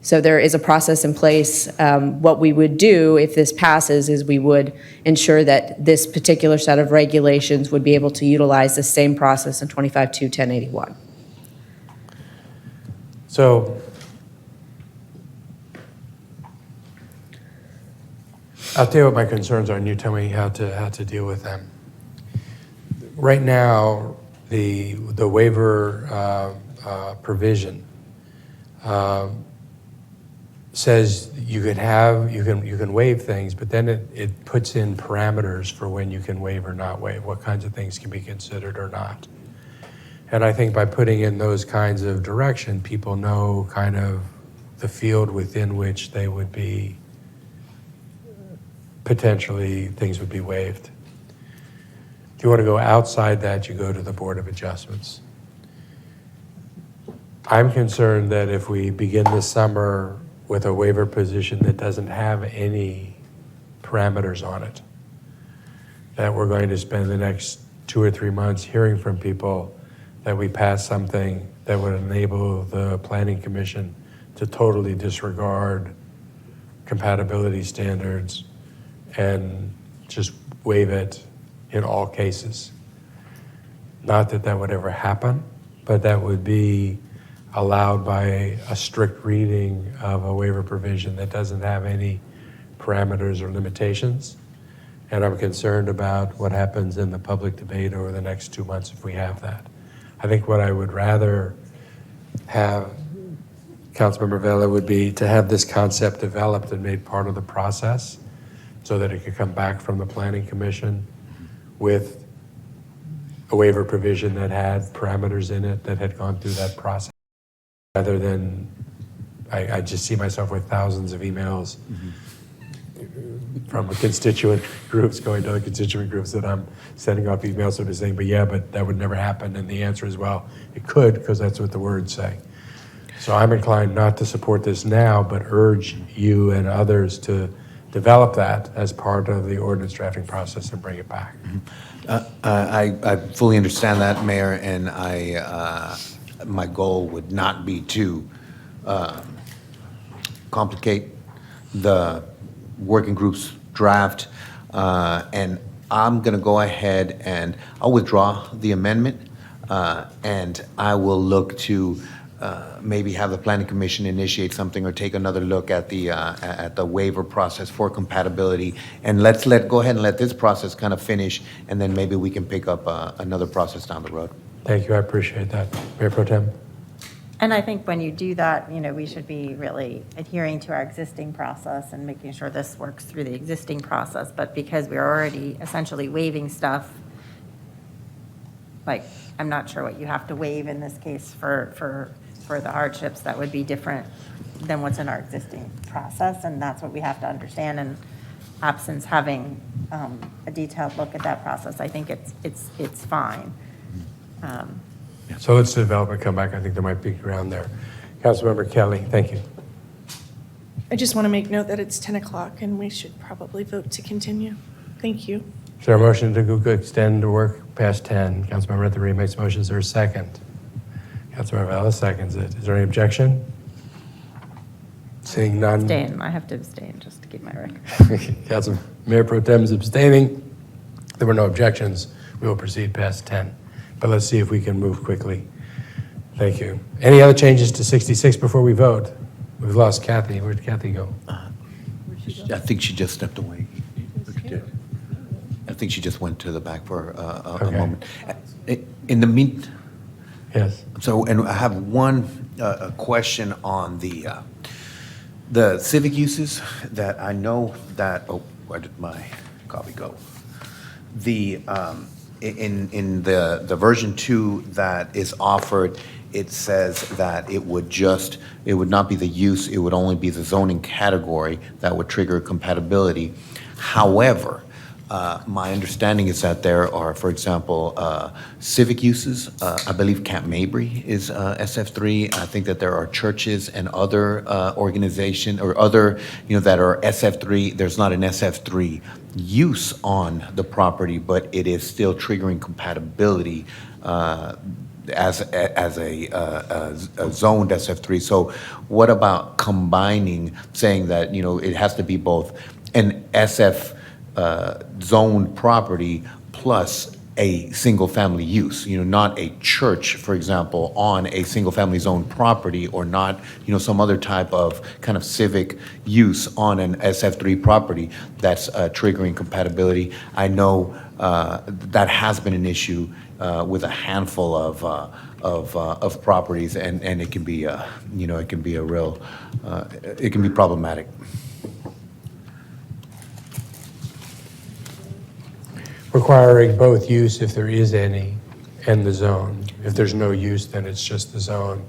So there is a process in place. What we would do if this passes is we would ensure that this particular set of regulations would be able to utilize the same process in 25-1081. So I'll tell you what my concerns are, and you tell me how to deal with them. Right now, the waiver provision says you can waive things, but then it puts in parameters for when you can waive or not waive, what kinds of things can be considered or not. And I think by putting in those kinds of direction, people know kind of the field within which they would be, potentially things would be waived. If you want to go outside that, you go to the Board of Adjustments. I'm concerned that if we begin this summer with a waiver position that doesn't have any parameters on it, that we're going to spend the next 2 or 3 months hearing from people that we pass something that would enable the Planning Commission to totally disregard compatibility standards and just waive it in all cases. Not that that would ever happen, but that would be allowed by a strict reading of a waiver provision that doesn't have any parameters or limitations. And I'm concerned about what happens in the public debate over the next 2 months if we have that. I think what I would rather have, Councilmember Vela, would be to have this concept developed and made part of the process so that it could come back from the Planning Commission with a waiver provision that had parameters in it that had gone through that process, rather than I just see myself with thousands of emails from constituent groups going to other constituent groups that I'm sending off emails sort of saying, but that would never happen. And the answer is, well, it could, because that's what the words say. So I'm inclined not to support this now, but urge you and others to develop that as part of the ordinance drafting process and bring it back. I fully understand that, Mayor, and my goal would not be to complicate the working group's draft, and I'm going to go ahead and I'll withdraw the amendment, and I will look to maybe have the planning commission initiate something or take another look at the waiver process for compatibility, and go ahead and let this process kind of finish, and then maybe we can pick up another process down the road. Thank you, I appreciate that. Mayor Pro Tem? And I think when you do that, we should be really adhering to our existing process and making sure this works through the existing process. But because we're already essentially waiving stuff, like, I'm not sure what you have to waive in this case for the hardships that would be different than what's in our existing process. And that's what we have to understand. And absence having a detailed look at that process, I think it's fine. So let's develop and come back. I think there might be ground there. Councilmember Kelly, thank you. I just want to make note that it's 10 o'clock and we should probably vote to continue. Thank you. Is there a motion to go extend the work past 10? Councilmember Renteria makes motions. Is there a second? Councilmember Ellis seconds it. Is there any objection? Seeing none. Abstain. I have to abstain just to keep my record. Council Mayor Pro Tem is abstaining. There were no objections. We will proceed past 10. But let's see if we can move quickly. Thank you. Any other changes to 66 before we vote? We've lost Kathy. Where'd Kathy go? I think she just stepped away. I think she just went to the back for a moment. In the meantime, Yes. so, and I have one question on the civic uses that I know that, oh, where did my copy go? In the version 2 that is offered, it says that it would not be the use, it would only be the zoning category that would trigger compatibility. However, my understanding is that there are, for example, civic uses. I believe Camp Mabry is SF3. I think that there are churches and other organizations or other, that are SF3. There's not an SF3 use on the property, but it is still triggering compatibility as a zoned SF3. So what about combining, saying that, it has to be both an SF zoned property plus a single-family use, not a church, for example, on a single-family zone property, or not, some other type of kind of civic use on an SF3 property that's triggering compatibility. I know that has been an issue with a handful of properties, and it can be, it can be a real, it can be problematic. Requiring both use if there is any and the zone. If there's no use, then it's just the zone.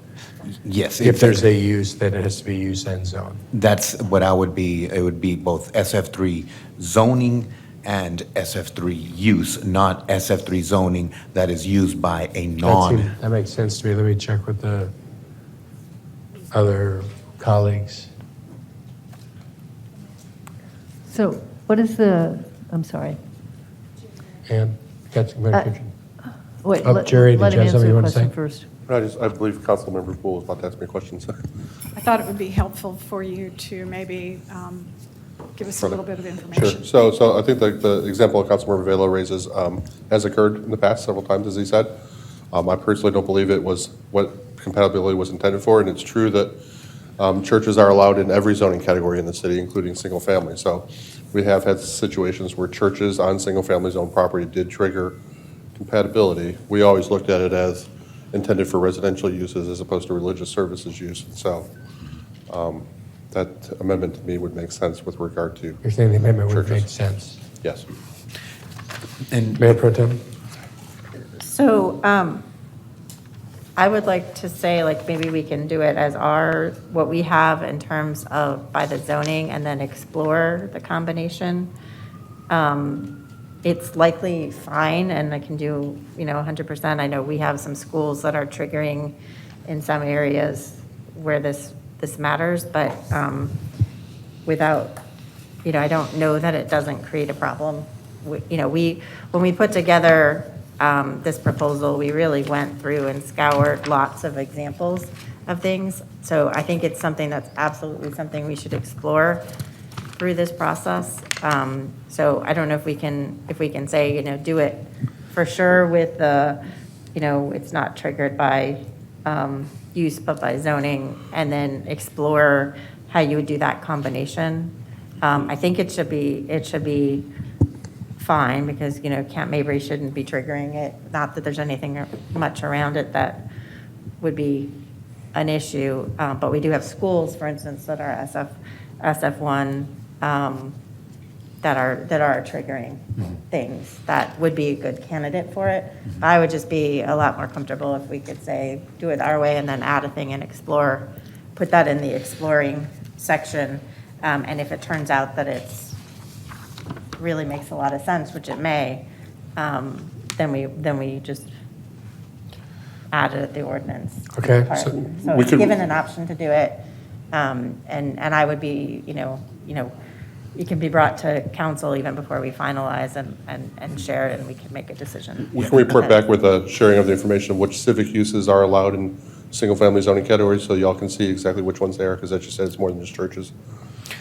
Yes. If there's a use, then it has to be use and zone. That's what I would be. It would be both SF3 zoning and SF3 use, not SF3 zoning that is used by a non. That makes sense to me. Let me check with the other colleagues. So what is I'm sorry. And Wait, Jerry, did let you him have something answer you the want to question say? first. I believe Councilmember Poole was about to ask me a question. So. I thought it would be helpful for you to maybe give us a little bit of information. Sure. So I think the example Councilmember Velo raises has occurred in the past several times, as he said. I personally don't believe it was what compatibility was intended for, and it's true that churches are allowed in every zoning category in the city, including single family. So we have had situations where churches on single family zone property did trigger compatibility. We always looked at it as intended for residential uses as opposed to religious services use. So that amendment to me would make sense with regard to You're saying the amendment would churches. make sense. Yes. And Mayor Pro Tem? So I would like to say, like, maybe we can do it as what we have in terms of by the zoning and then explore the combination. It's likely fine and I can do, 100%. I know we have some schools that are triggering in some areas where this matters, but without, I don't know that it doesn't create a problem. When we put together this proposal, we really went through and scoured lots of examples of things. So I think it's something that's absolutely something we should explore through this process. So I don't know if we can say, do it for sure with the, it's not triggered by use, but by zoning, and then explore how you would do that combination. I think it should be fine because, Camp Mabry shouldn't be triggering it. Not that there's anything much around it that would be an issue, but we do have schools, for instance, that are SF1 that are triggering things that would be a good candidate for it. I would just be a lot more comfortable if we could say, do it our way and then add a thing and explore, put that in the exploring section. And if it turns out that it's really makes a lot of sense, which it may, then we just add it at the ordinance. Okay, part. so So we it's could- given an option to do it, and I would be, it can be brought to council even before we finalize and share it, and we can make a decision. We can report back with a sharing of the information of which civic uses are allowed in single-family zoning categories, so y'all can see exactly which ones they are, because as you said, it's more than just churches.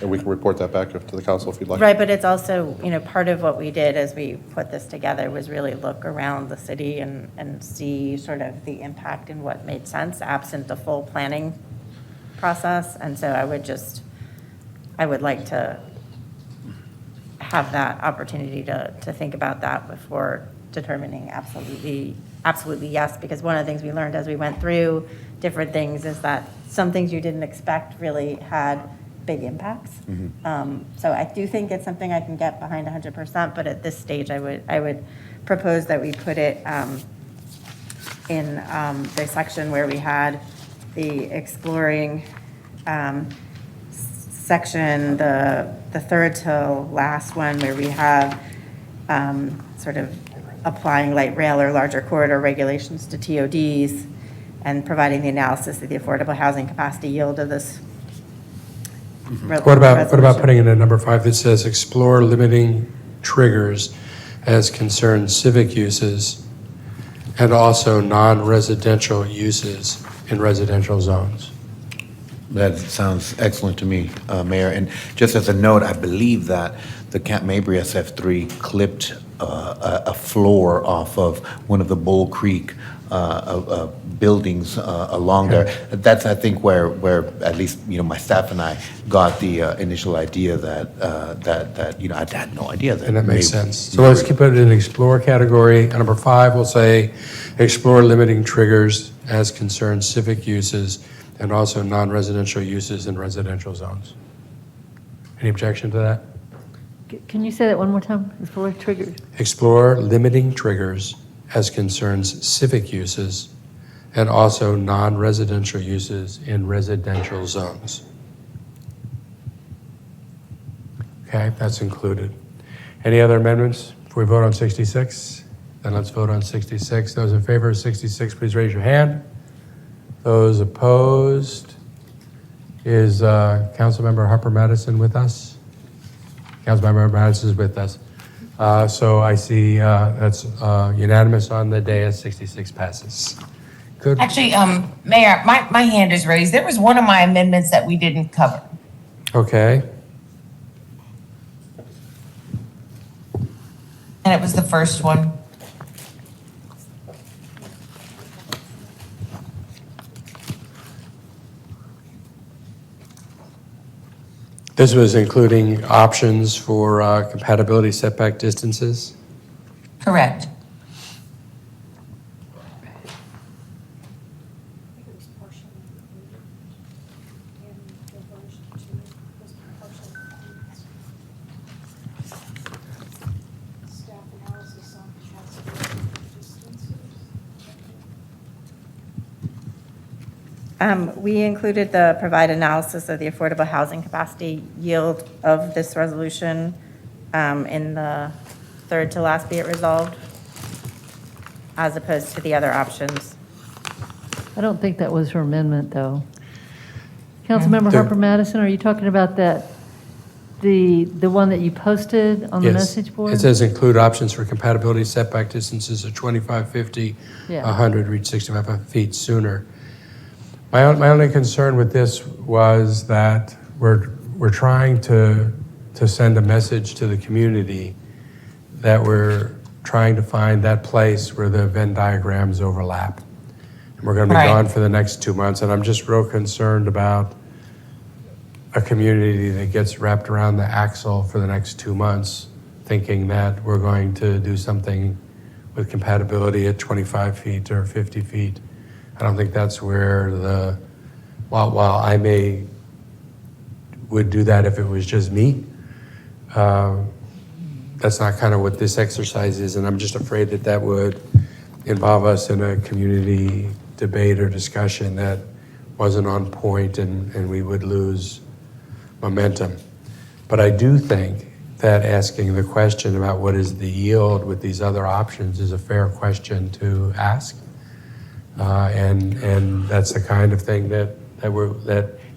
And we can report that back to the council if you'd like. Right, but it's also, part of what we did as we put this together was really look around the city and see sort of the impact and what made sense absent the full planning process. And so I would like to have that opportunity to think about that before determining absolutely yes, because one of the things we learned as we went through different things is that some things you didn't expect really had big impacts. So I do think it's something I can get behind 100%, but at this stage, I would propose that we put it in the section where we had the exploring section, the third to last one, where we have sort of applying light rail or larger corridor regulations to TODs and providing the analysis of the affordable housing capacity yield of this. what about putting in a number 5 that says explore limiting triggers as concerns civic uses and also non-residential uses in residential zones? That sounds excellent to me, Mayor. And just as a note, I believe that the Camp Mabry SF3 clipped a floor off of one of the Bull Creek buildings along there. That's, I think, where at least, my staff and I got the initial idea that I had no idea that. And that makes Mabry- sense. So let's keep it in the explore category. And number 5, we'll say explore limiting triggers as concerns civic uses and also non-residential uses in residential zones. Any objection to that? Can you say that one more time? Explore triggers. Explore limiting triggers as concerns civic uses and also non-residential uses in residential zones. Okay, that's included. Any other amendments before we vote on 66? Then let's vote on 66. Those in favor of 66, please raise your hand. Those opposed? Is Councilmember Harper Madison with us? Councilmember Madison is with us. So I see that's unanimous on the dais. 66 passes. Good. Actually, Mayor, my hand is raised. There was one of my amendments that we didn't cover. Okay. And it was the first one. This was including options for compatibility setback distances. Correct. We included the provide analysis of the affordable housing capacity yield of this resolution in the third to last be it resolved, as opposed to the other options. I don't think that was her amendment, though. Councilmember There- Harper Madison, are you talking about that, the one that you posted on the Yes. message board? It says include options for compatibility setback distances of 25, 50, Yeah. 100, reach 65 feet sooner. My only concern with this was that we're trying to send a message to the community that we're trying to find that place where the Venn diagrams overlap. And we're going to be Right. gone for the next 2 months, and I'm just real concerned about a community that gets wrapped around the axle for the next 2 months, thinking that we're going to do something with compatibility at 25 feet or 50 feet. I don't think that's where while I would do that if it was just me, that's not kind of what this exercise is, and I'm just afraid that that would involve us in a community debate or discussion that wasn't on point, and we would lose momentum. But I do think that asking the question about what is the yield with these other options is a fair question to ask. And that's the kind of thing that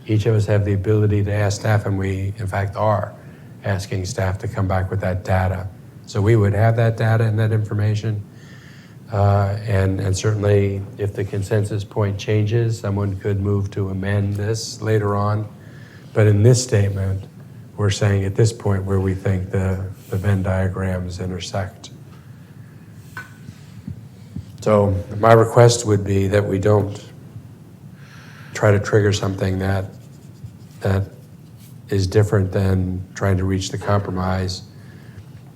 each of us have the ability to ask staff, and we, in fact, are asking staff to come back with that data. So we would have that data and that information. And certainly, if the consensus point changes, someone could move to amend this later on. But in this statement, we're saying at this point where we think the Venn diagrams intersect. So my request would be that we don't try to trigger something that is different than trying to reach the compromise.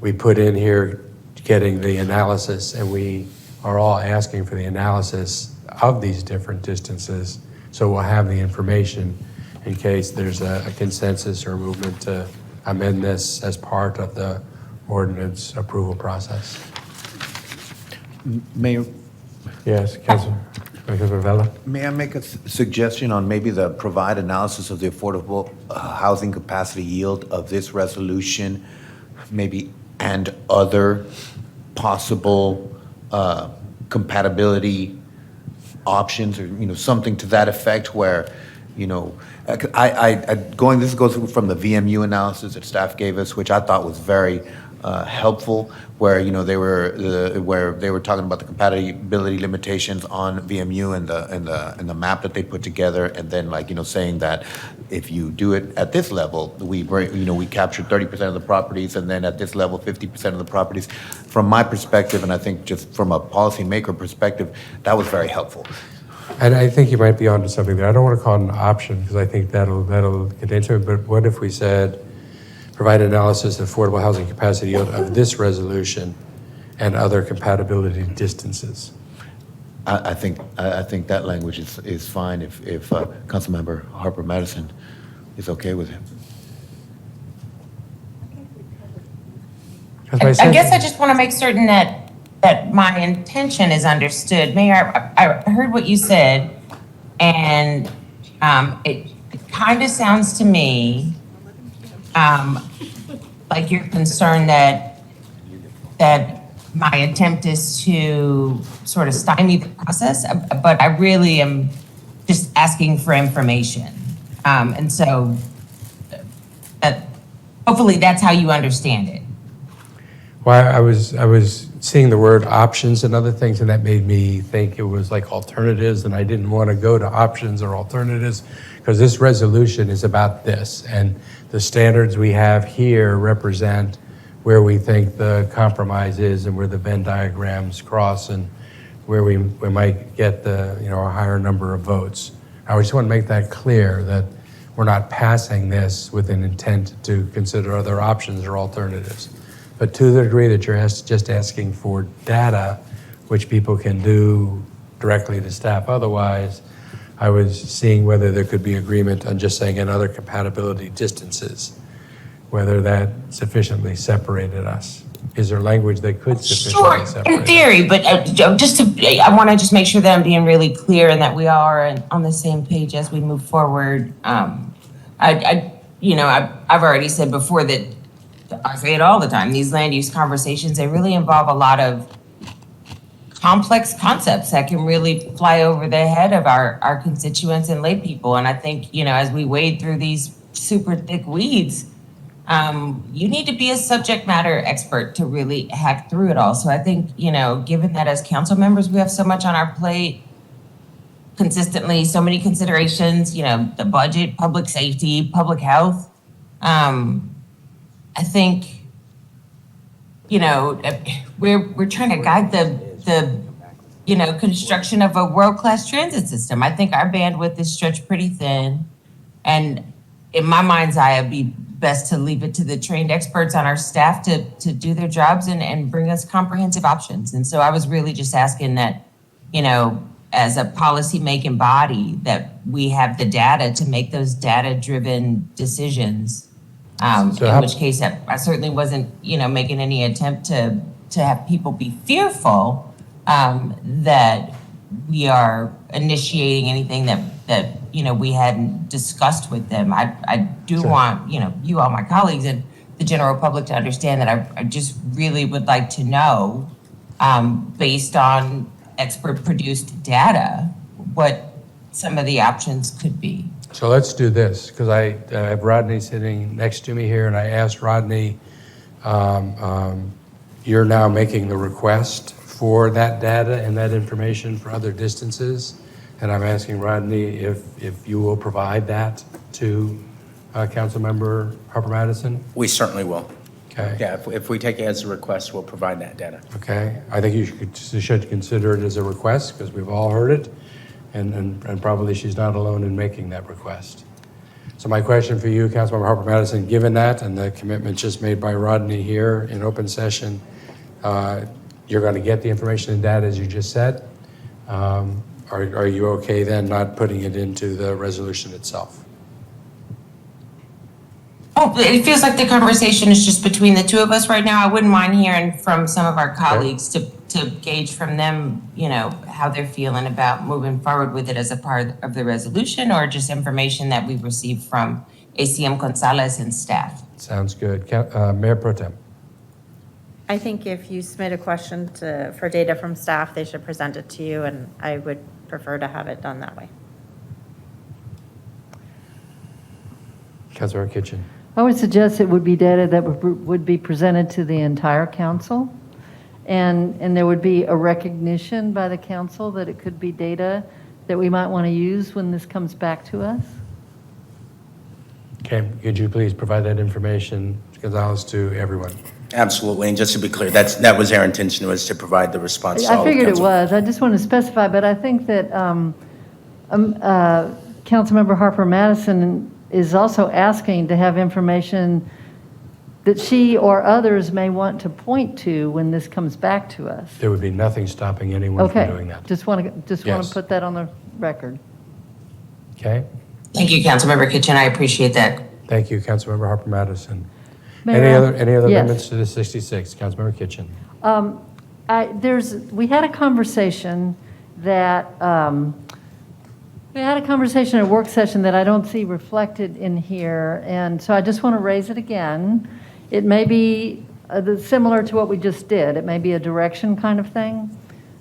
We put in here getting the analysis, and we are all asking for the analysis of these different distances, so we'll have the information in case there's a consensus or movement to amend this as part of the ordinance approval process. Mayor, Yes, Councilor Vella? may I make a suggestion on maybe the provide analysis of the affordable housing capacity yield of this resolution, maybe, and other possible compatibility options, or, something to that effect where, this goes from the VMU analysis that staff gave us, which I thought was very helpful, where they were talking about the compatibility limitations on VMU and the map that they put together, and then saying that if you do it at this level, we capture 30% of the properties, and then at this level 50% of the properties. From my perspective, and I think just from a policymaker perspective, that was very helpful. And I think you might be onto something there. I don't want to call it an option because I think that'll get into it. But what if we said, provide analysis of affordable housing capacity yield of this resolution and other compatibility distances? I think that language is fine if Councilmember Harper Madison is okay with it. I guess I just want to make certain that my intention is understood. Mayor, I heard what you said, and it kind of sounds to me like you're concerned that my attempt is to sort of stymie the process, but I really am just asking for information. And so hopefully that's how you understand it. Well, I was seeing the word options and other things, and that made me think it was like alternatives, and I didn't want to go to options or alternatives because this resolution is about this, and the standards we have here represent where we think the compromise is and where the Venn diagrams cross and where we might get a higher number of votes. I just want to make that clear that we're not passing this with an intent to consider other options or alternatives. But to the degree that you're just asking for data, which people can do directly to staff otherwise, I was seeing whether there could be agreement on just saying another compatibility distances, whether that sufficiently separated us. Is there language that could Sure, sufficiently separate? in theory, but I want to just make sure that I'm being really clear and that we are on the same page as we move forward. I've already said before that, I say it all the time, these land use conversations, they really involve a lot of complex concepts that can really fly over the head of our constituents and lay people. And I think, as we wade through these super thick weeds, you need to be a subject matter expert to really hack through it all. So I think, given that as council members, we have so much on our plate consistently, so many considerations, the budget, public safety, public health. I think, we're trying to guide the construction of a world-class transit system. I think our bandwidth is stretched pretty thin. And in my mind's eye, it'd be best to leave it to the trained experts on our staff to do their jobs and bring us comprehensive options. And so I was really just asking that, as a policy-making body, that we have the data to make those data-driven decisions. In which case, I certainly wasn't, making any attempt to have people be fearful that we are initiating anything that we hadn't discussed with them. I do want, you all, my colleagues, and the general public to understand that I just really would like to know, based on expert-produced data, what some of the options could be. So let's do this, because I have Rodney sitting next to me here, and I asked Rodney, you're now making the request for that data and that information for other distances, and I'm asking Rodney if you will provide that to Councilmember Harper Madison? We certainly will. Okay. Yeah, if we take it as a request, we'll provide that data. Okay. I think you should consider it as a request, because we've all heard it, and probably she's not alone in making that request. So my question for you, Councilmember Harper Madison, given that and the commitment just made by Rodney here in open session, you're going to get the information and data as you just said. Are you okay then not putting it into the resolution itself? Oh, it feels like the conversation is just between the two of us right now. I wouldn't mind hearing from some of our colleagues to gauge from them, how they're feeling about moving forward with it as a part of the resolution, or just information that we've received from ACM Gonzalez and staff. Sounds good. Mayor Pro Tem. I think if you submit a question for data from staff, they should present it to you, and I would prefer to have it done that way. Councilor Kitchen. I would suggest it would be data that would be presented to the entire council, and there would be a recognition by the council that it could be data that we might want to use when this comes back to us. Okay, could you please provide that information, Gonzalez, to everyone? Absolutely, and just to be clear, that was our intention, was to provide the response to all I the figured it council. was. I just want to specify, but I think that Councilmember Harper Madison is also asking to have information that she or others may want to point to when this comes back to us. There would be nothing stopping anyone from doing Okay, that. just want to Yes. put that on the record. Okay? Thank you, Councilmember Kitchen. I appreciate that. Thank you, Councilmember Harper Madison. Mayor, Any other yes. amendments to the 66? Councilmember Kitchen. We had a conversation that, at a work session that I don't see reflected in here, and so I just want to raise it again. It may be similar to what we just did. It may be a direction kind of thing,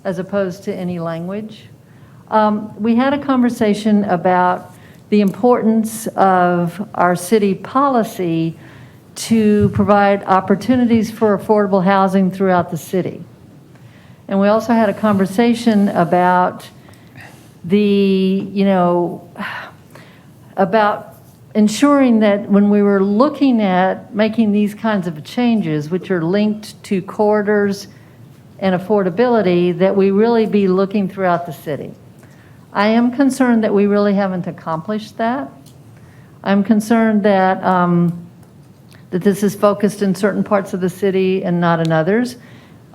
as opposed to any language. We had a conversation about the importance of our city policy to provide opportunities for affordable housing throughout the city. And we also had a conversation about about ensuring that when we were looking at making these kinds of changes, which are linked to corridors and affordability, that we really be looking throughout the city. I am concerned that we really haven't accomplished that. I'm concerned that that this is focused in certain parts of the city and not in others.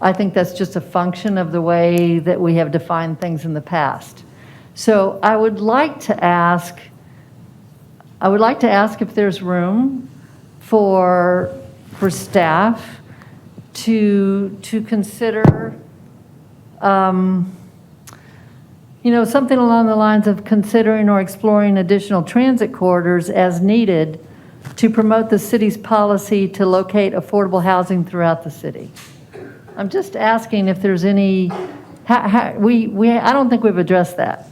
I think that's just a function of the way that we have defined things in the past. So I would like to ask if there's room for staff to consider, something along the lines of considering or exploring additional transit corridors as needed to promote the city's policy to locate affordable housing throughout the city. I'm just asking if there's any, I don't think we've addressed that.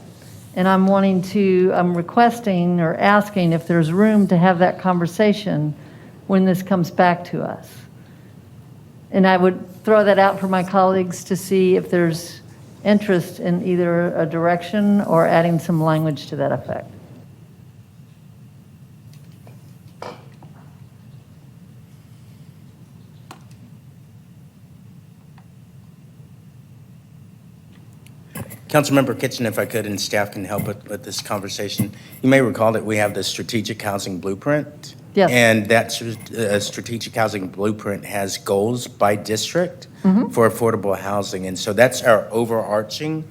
And I'm requesting or asking if there's room to have that conversation when this comes back to us. And I would throw that out for my colleagues to see if there's interest in either a direction or adding some language to that effect. Councilmember Kitchen, if I could, and staff can help with this conversation. You may recall that we have the strategic housing blueprint. Yes. And that strategic housing blueprint has goals by district for affordable housing. And so that's our overarching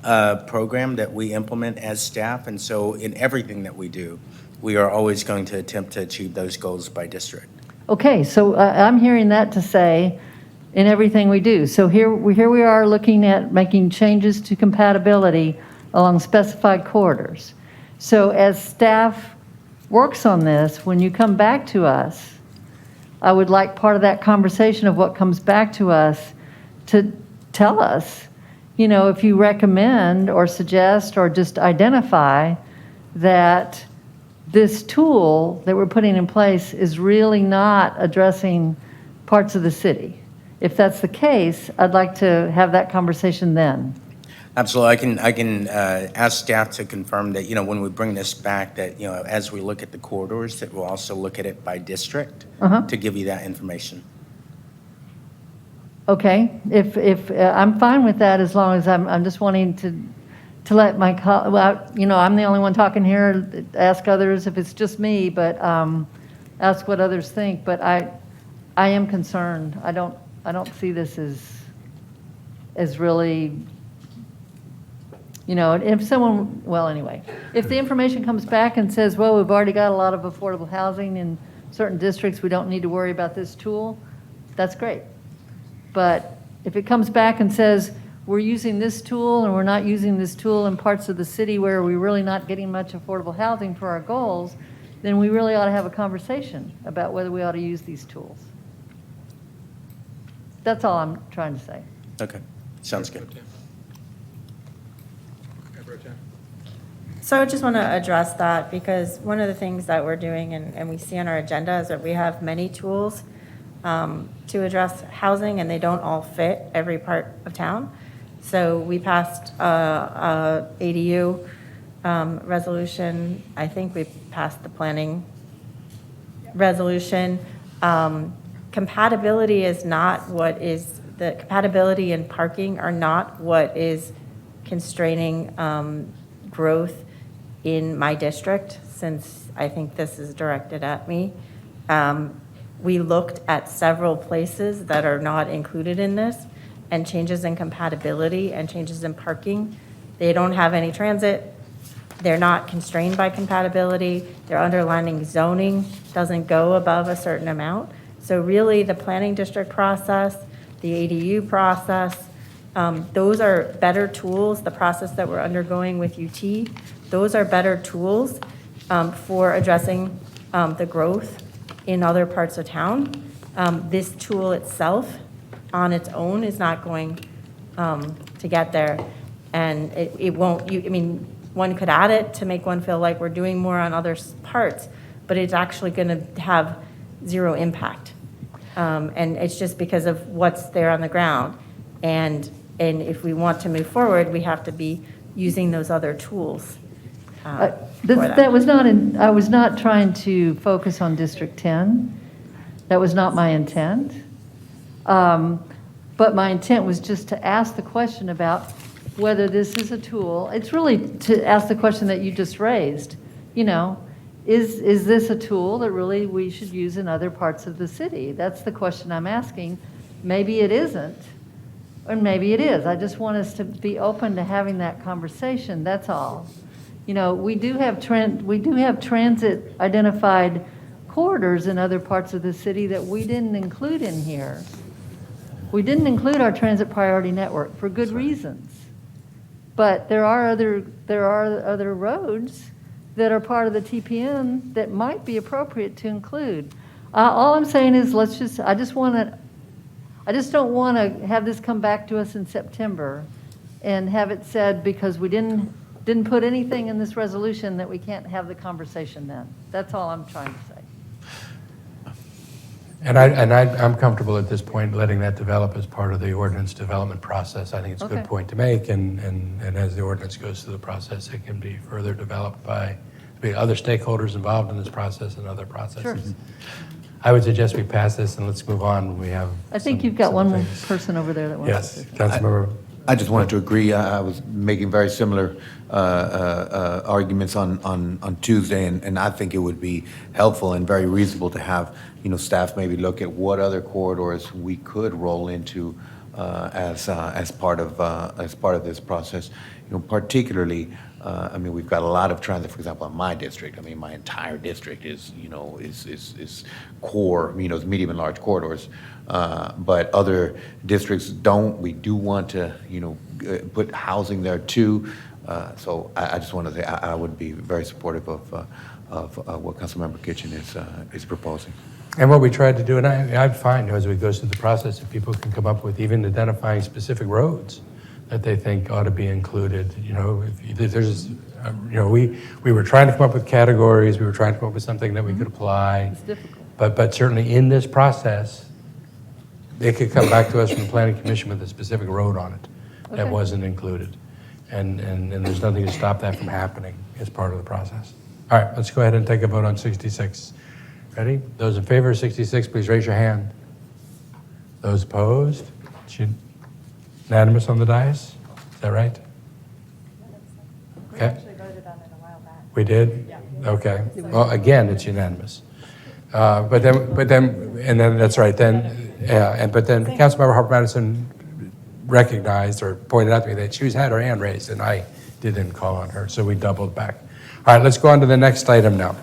program that we implement as staff. And so in everything that we do, we are always going to attempt to achieve those goals by district. Okay, so I'm hearing that to say in everything we do. So here we are looking at making changes to compatibility along specified corridors. So as staff works on this, when you come back to us, I would like part of that conversation of what comes back to us to tell us, if you recommend or suggest or just identify that this tool that we're putting in place is really not addressing parts of the city. If that's the case, I'd like to have that conversation then. Absolutely. I can ask staff to confirm that, when we bring this back, that, as we look at the corridors, that we'll also look at it by district to give you that information. Okay, if I'm fine with that, as long as I'm just wanting to let my, I'm the only one talking here, ask others if it's just me, but ask what others think. But I am concerned. I don't see this as really, if someone, anyway, if the information comes back and says, well, we've already got a lot of affordable housing in certain districts, we don't need to worry about this tool, that's great. But if it comes back and says, we're using this tool and we're not using this tool in parts of the city where we're really not getting much affordable housing for our goals, then we really ought to have a conversation about whether we ought to use these tools. That's all I'm trying to say. Okay, sounds good. So I just want to address that, because one of the things that we're doing and we see on our agenda is that we have many tools to address housing, and they don't all fit every part of town. So we passed ADU resolution. I think we passed the planning resolution. Compatibility is not what is, the compatibility and parking are not what is constraining growth in my district, since I think this is directed at me. We looked at several places that are not included in this, and changes in compatibility and changes in parking. They don't have any transit. They're not constrained by compatibility. Their underlying zoning doesn't go above a certain amount. So really, the planning district process, the ADU process, those are better tools. The process that we're undergoing with UT, those are better tools for addressing the growth in other parts of town. This tool itself, on its own, is not going to get there. And it won't, one could add it to make one feel like we're doing more on other parts, but it's actually going to have zero impact. And it's just because of what's there on the ground. And if we want to move forward, we have to be using those other tools. That was not I was not trying to focus on District 10. That was not my intent. But my intent was just to ask the question about whether this is a tool. It's really to ask the question that you just raised. Is this a tool that really we should use in other parts of the city? That's the question I'm asking. Maybe it isn't, or maybe it is. I just want us to be open to having that conversation, that's all. We do have transit identified corridors in other parts of the city that we didn't include in here. We didn't include our transit priority network for good reasons. But there are other roads that are part of the TPN that might be appropriate to include. All I'm saying is, I just don't want to have this come back to us in September and have it said because we didn't put anything in this resolution that we can't have the conversation then. That's all I'm trying to say. And I'm comfortable at this point letting that develop as part of the ordinance development process. I think it's a good Okay. point to make, and as the ordinance goes through the process, it can be further developed by other stakeholders involved in this process and other processes. Sure. I would suggest we pass this and let's move on. We have. I think some- you've got some one things. person over there that wants Yes, to. Councilmember. I just wanted to agree. I was making very similar arguments on Tuesday, and I think it would be helpful and very reasonable to have, staff maybe look at what other corridors we could roll into as part of this process. Particularly, we've got a lot of transit. For example, in my district, my entire district is core, is medium and large corridors. But other districts don't. We do want to, put housing there too. So I just want to say I would be very supportive of what Councilmember Kitchen is proposing. And what we tried to do, and I'm fine as we go through the process, if people can come up with even identifying specific roads that they think ought to be included. If there's, we were trying to come up with categories. We were trying to come up with something that we could apply. It's difficult. But certainly in this process, they could come back to us from the planning commission with a specific road on it that Okay. wasn't included. And there's nothing to stop that from happening as part of the process. All right, let's go ahead and take a vote on 66. Ready? Those in favor of 66, please raise your hand. Those opposed? It's unanimous on the dais? Is that right? Okay. We did? Okay. Well, again, it's unanimous. But then that's right. But then Councilmember Harper Madison recognized or pointed out to me that she had her hand raised, and I didn't call on her, so we doubled back. All right, let's go on to the next item now.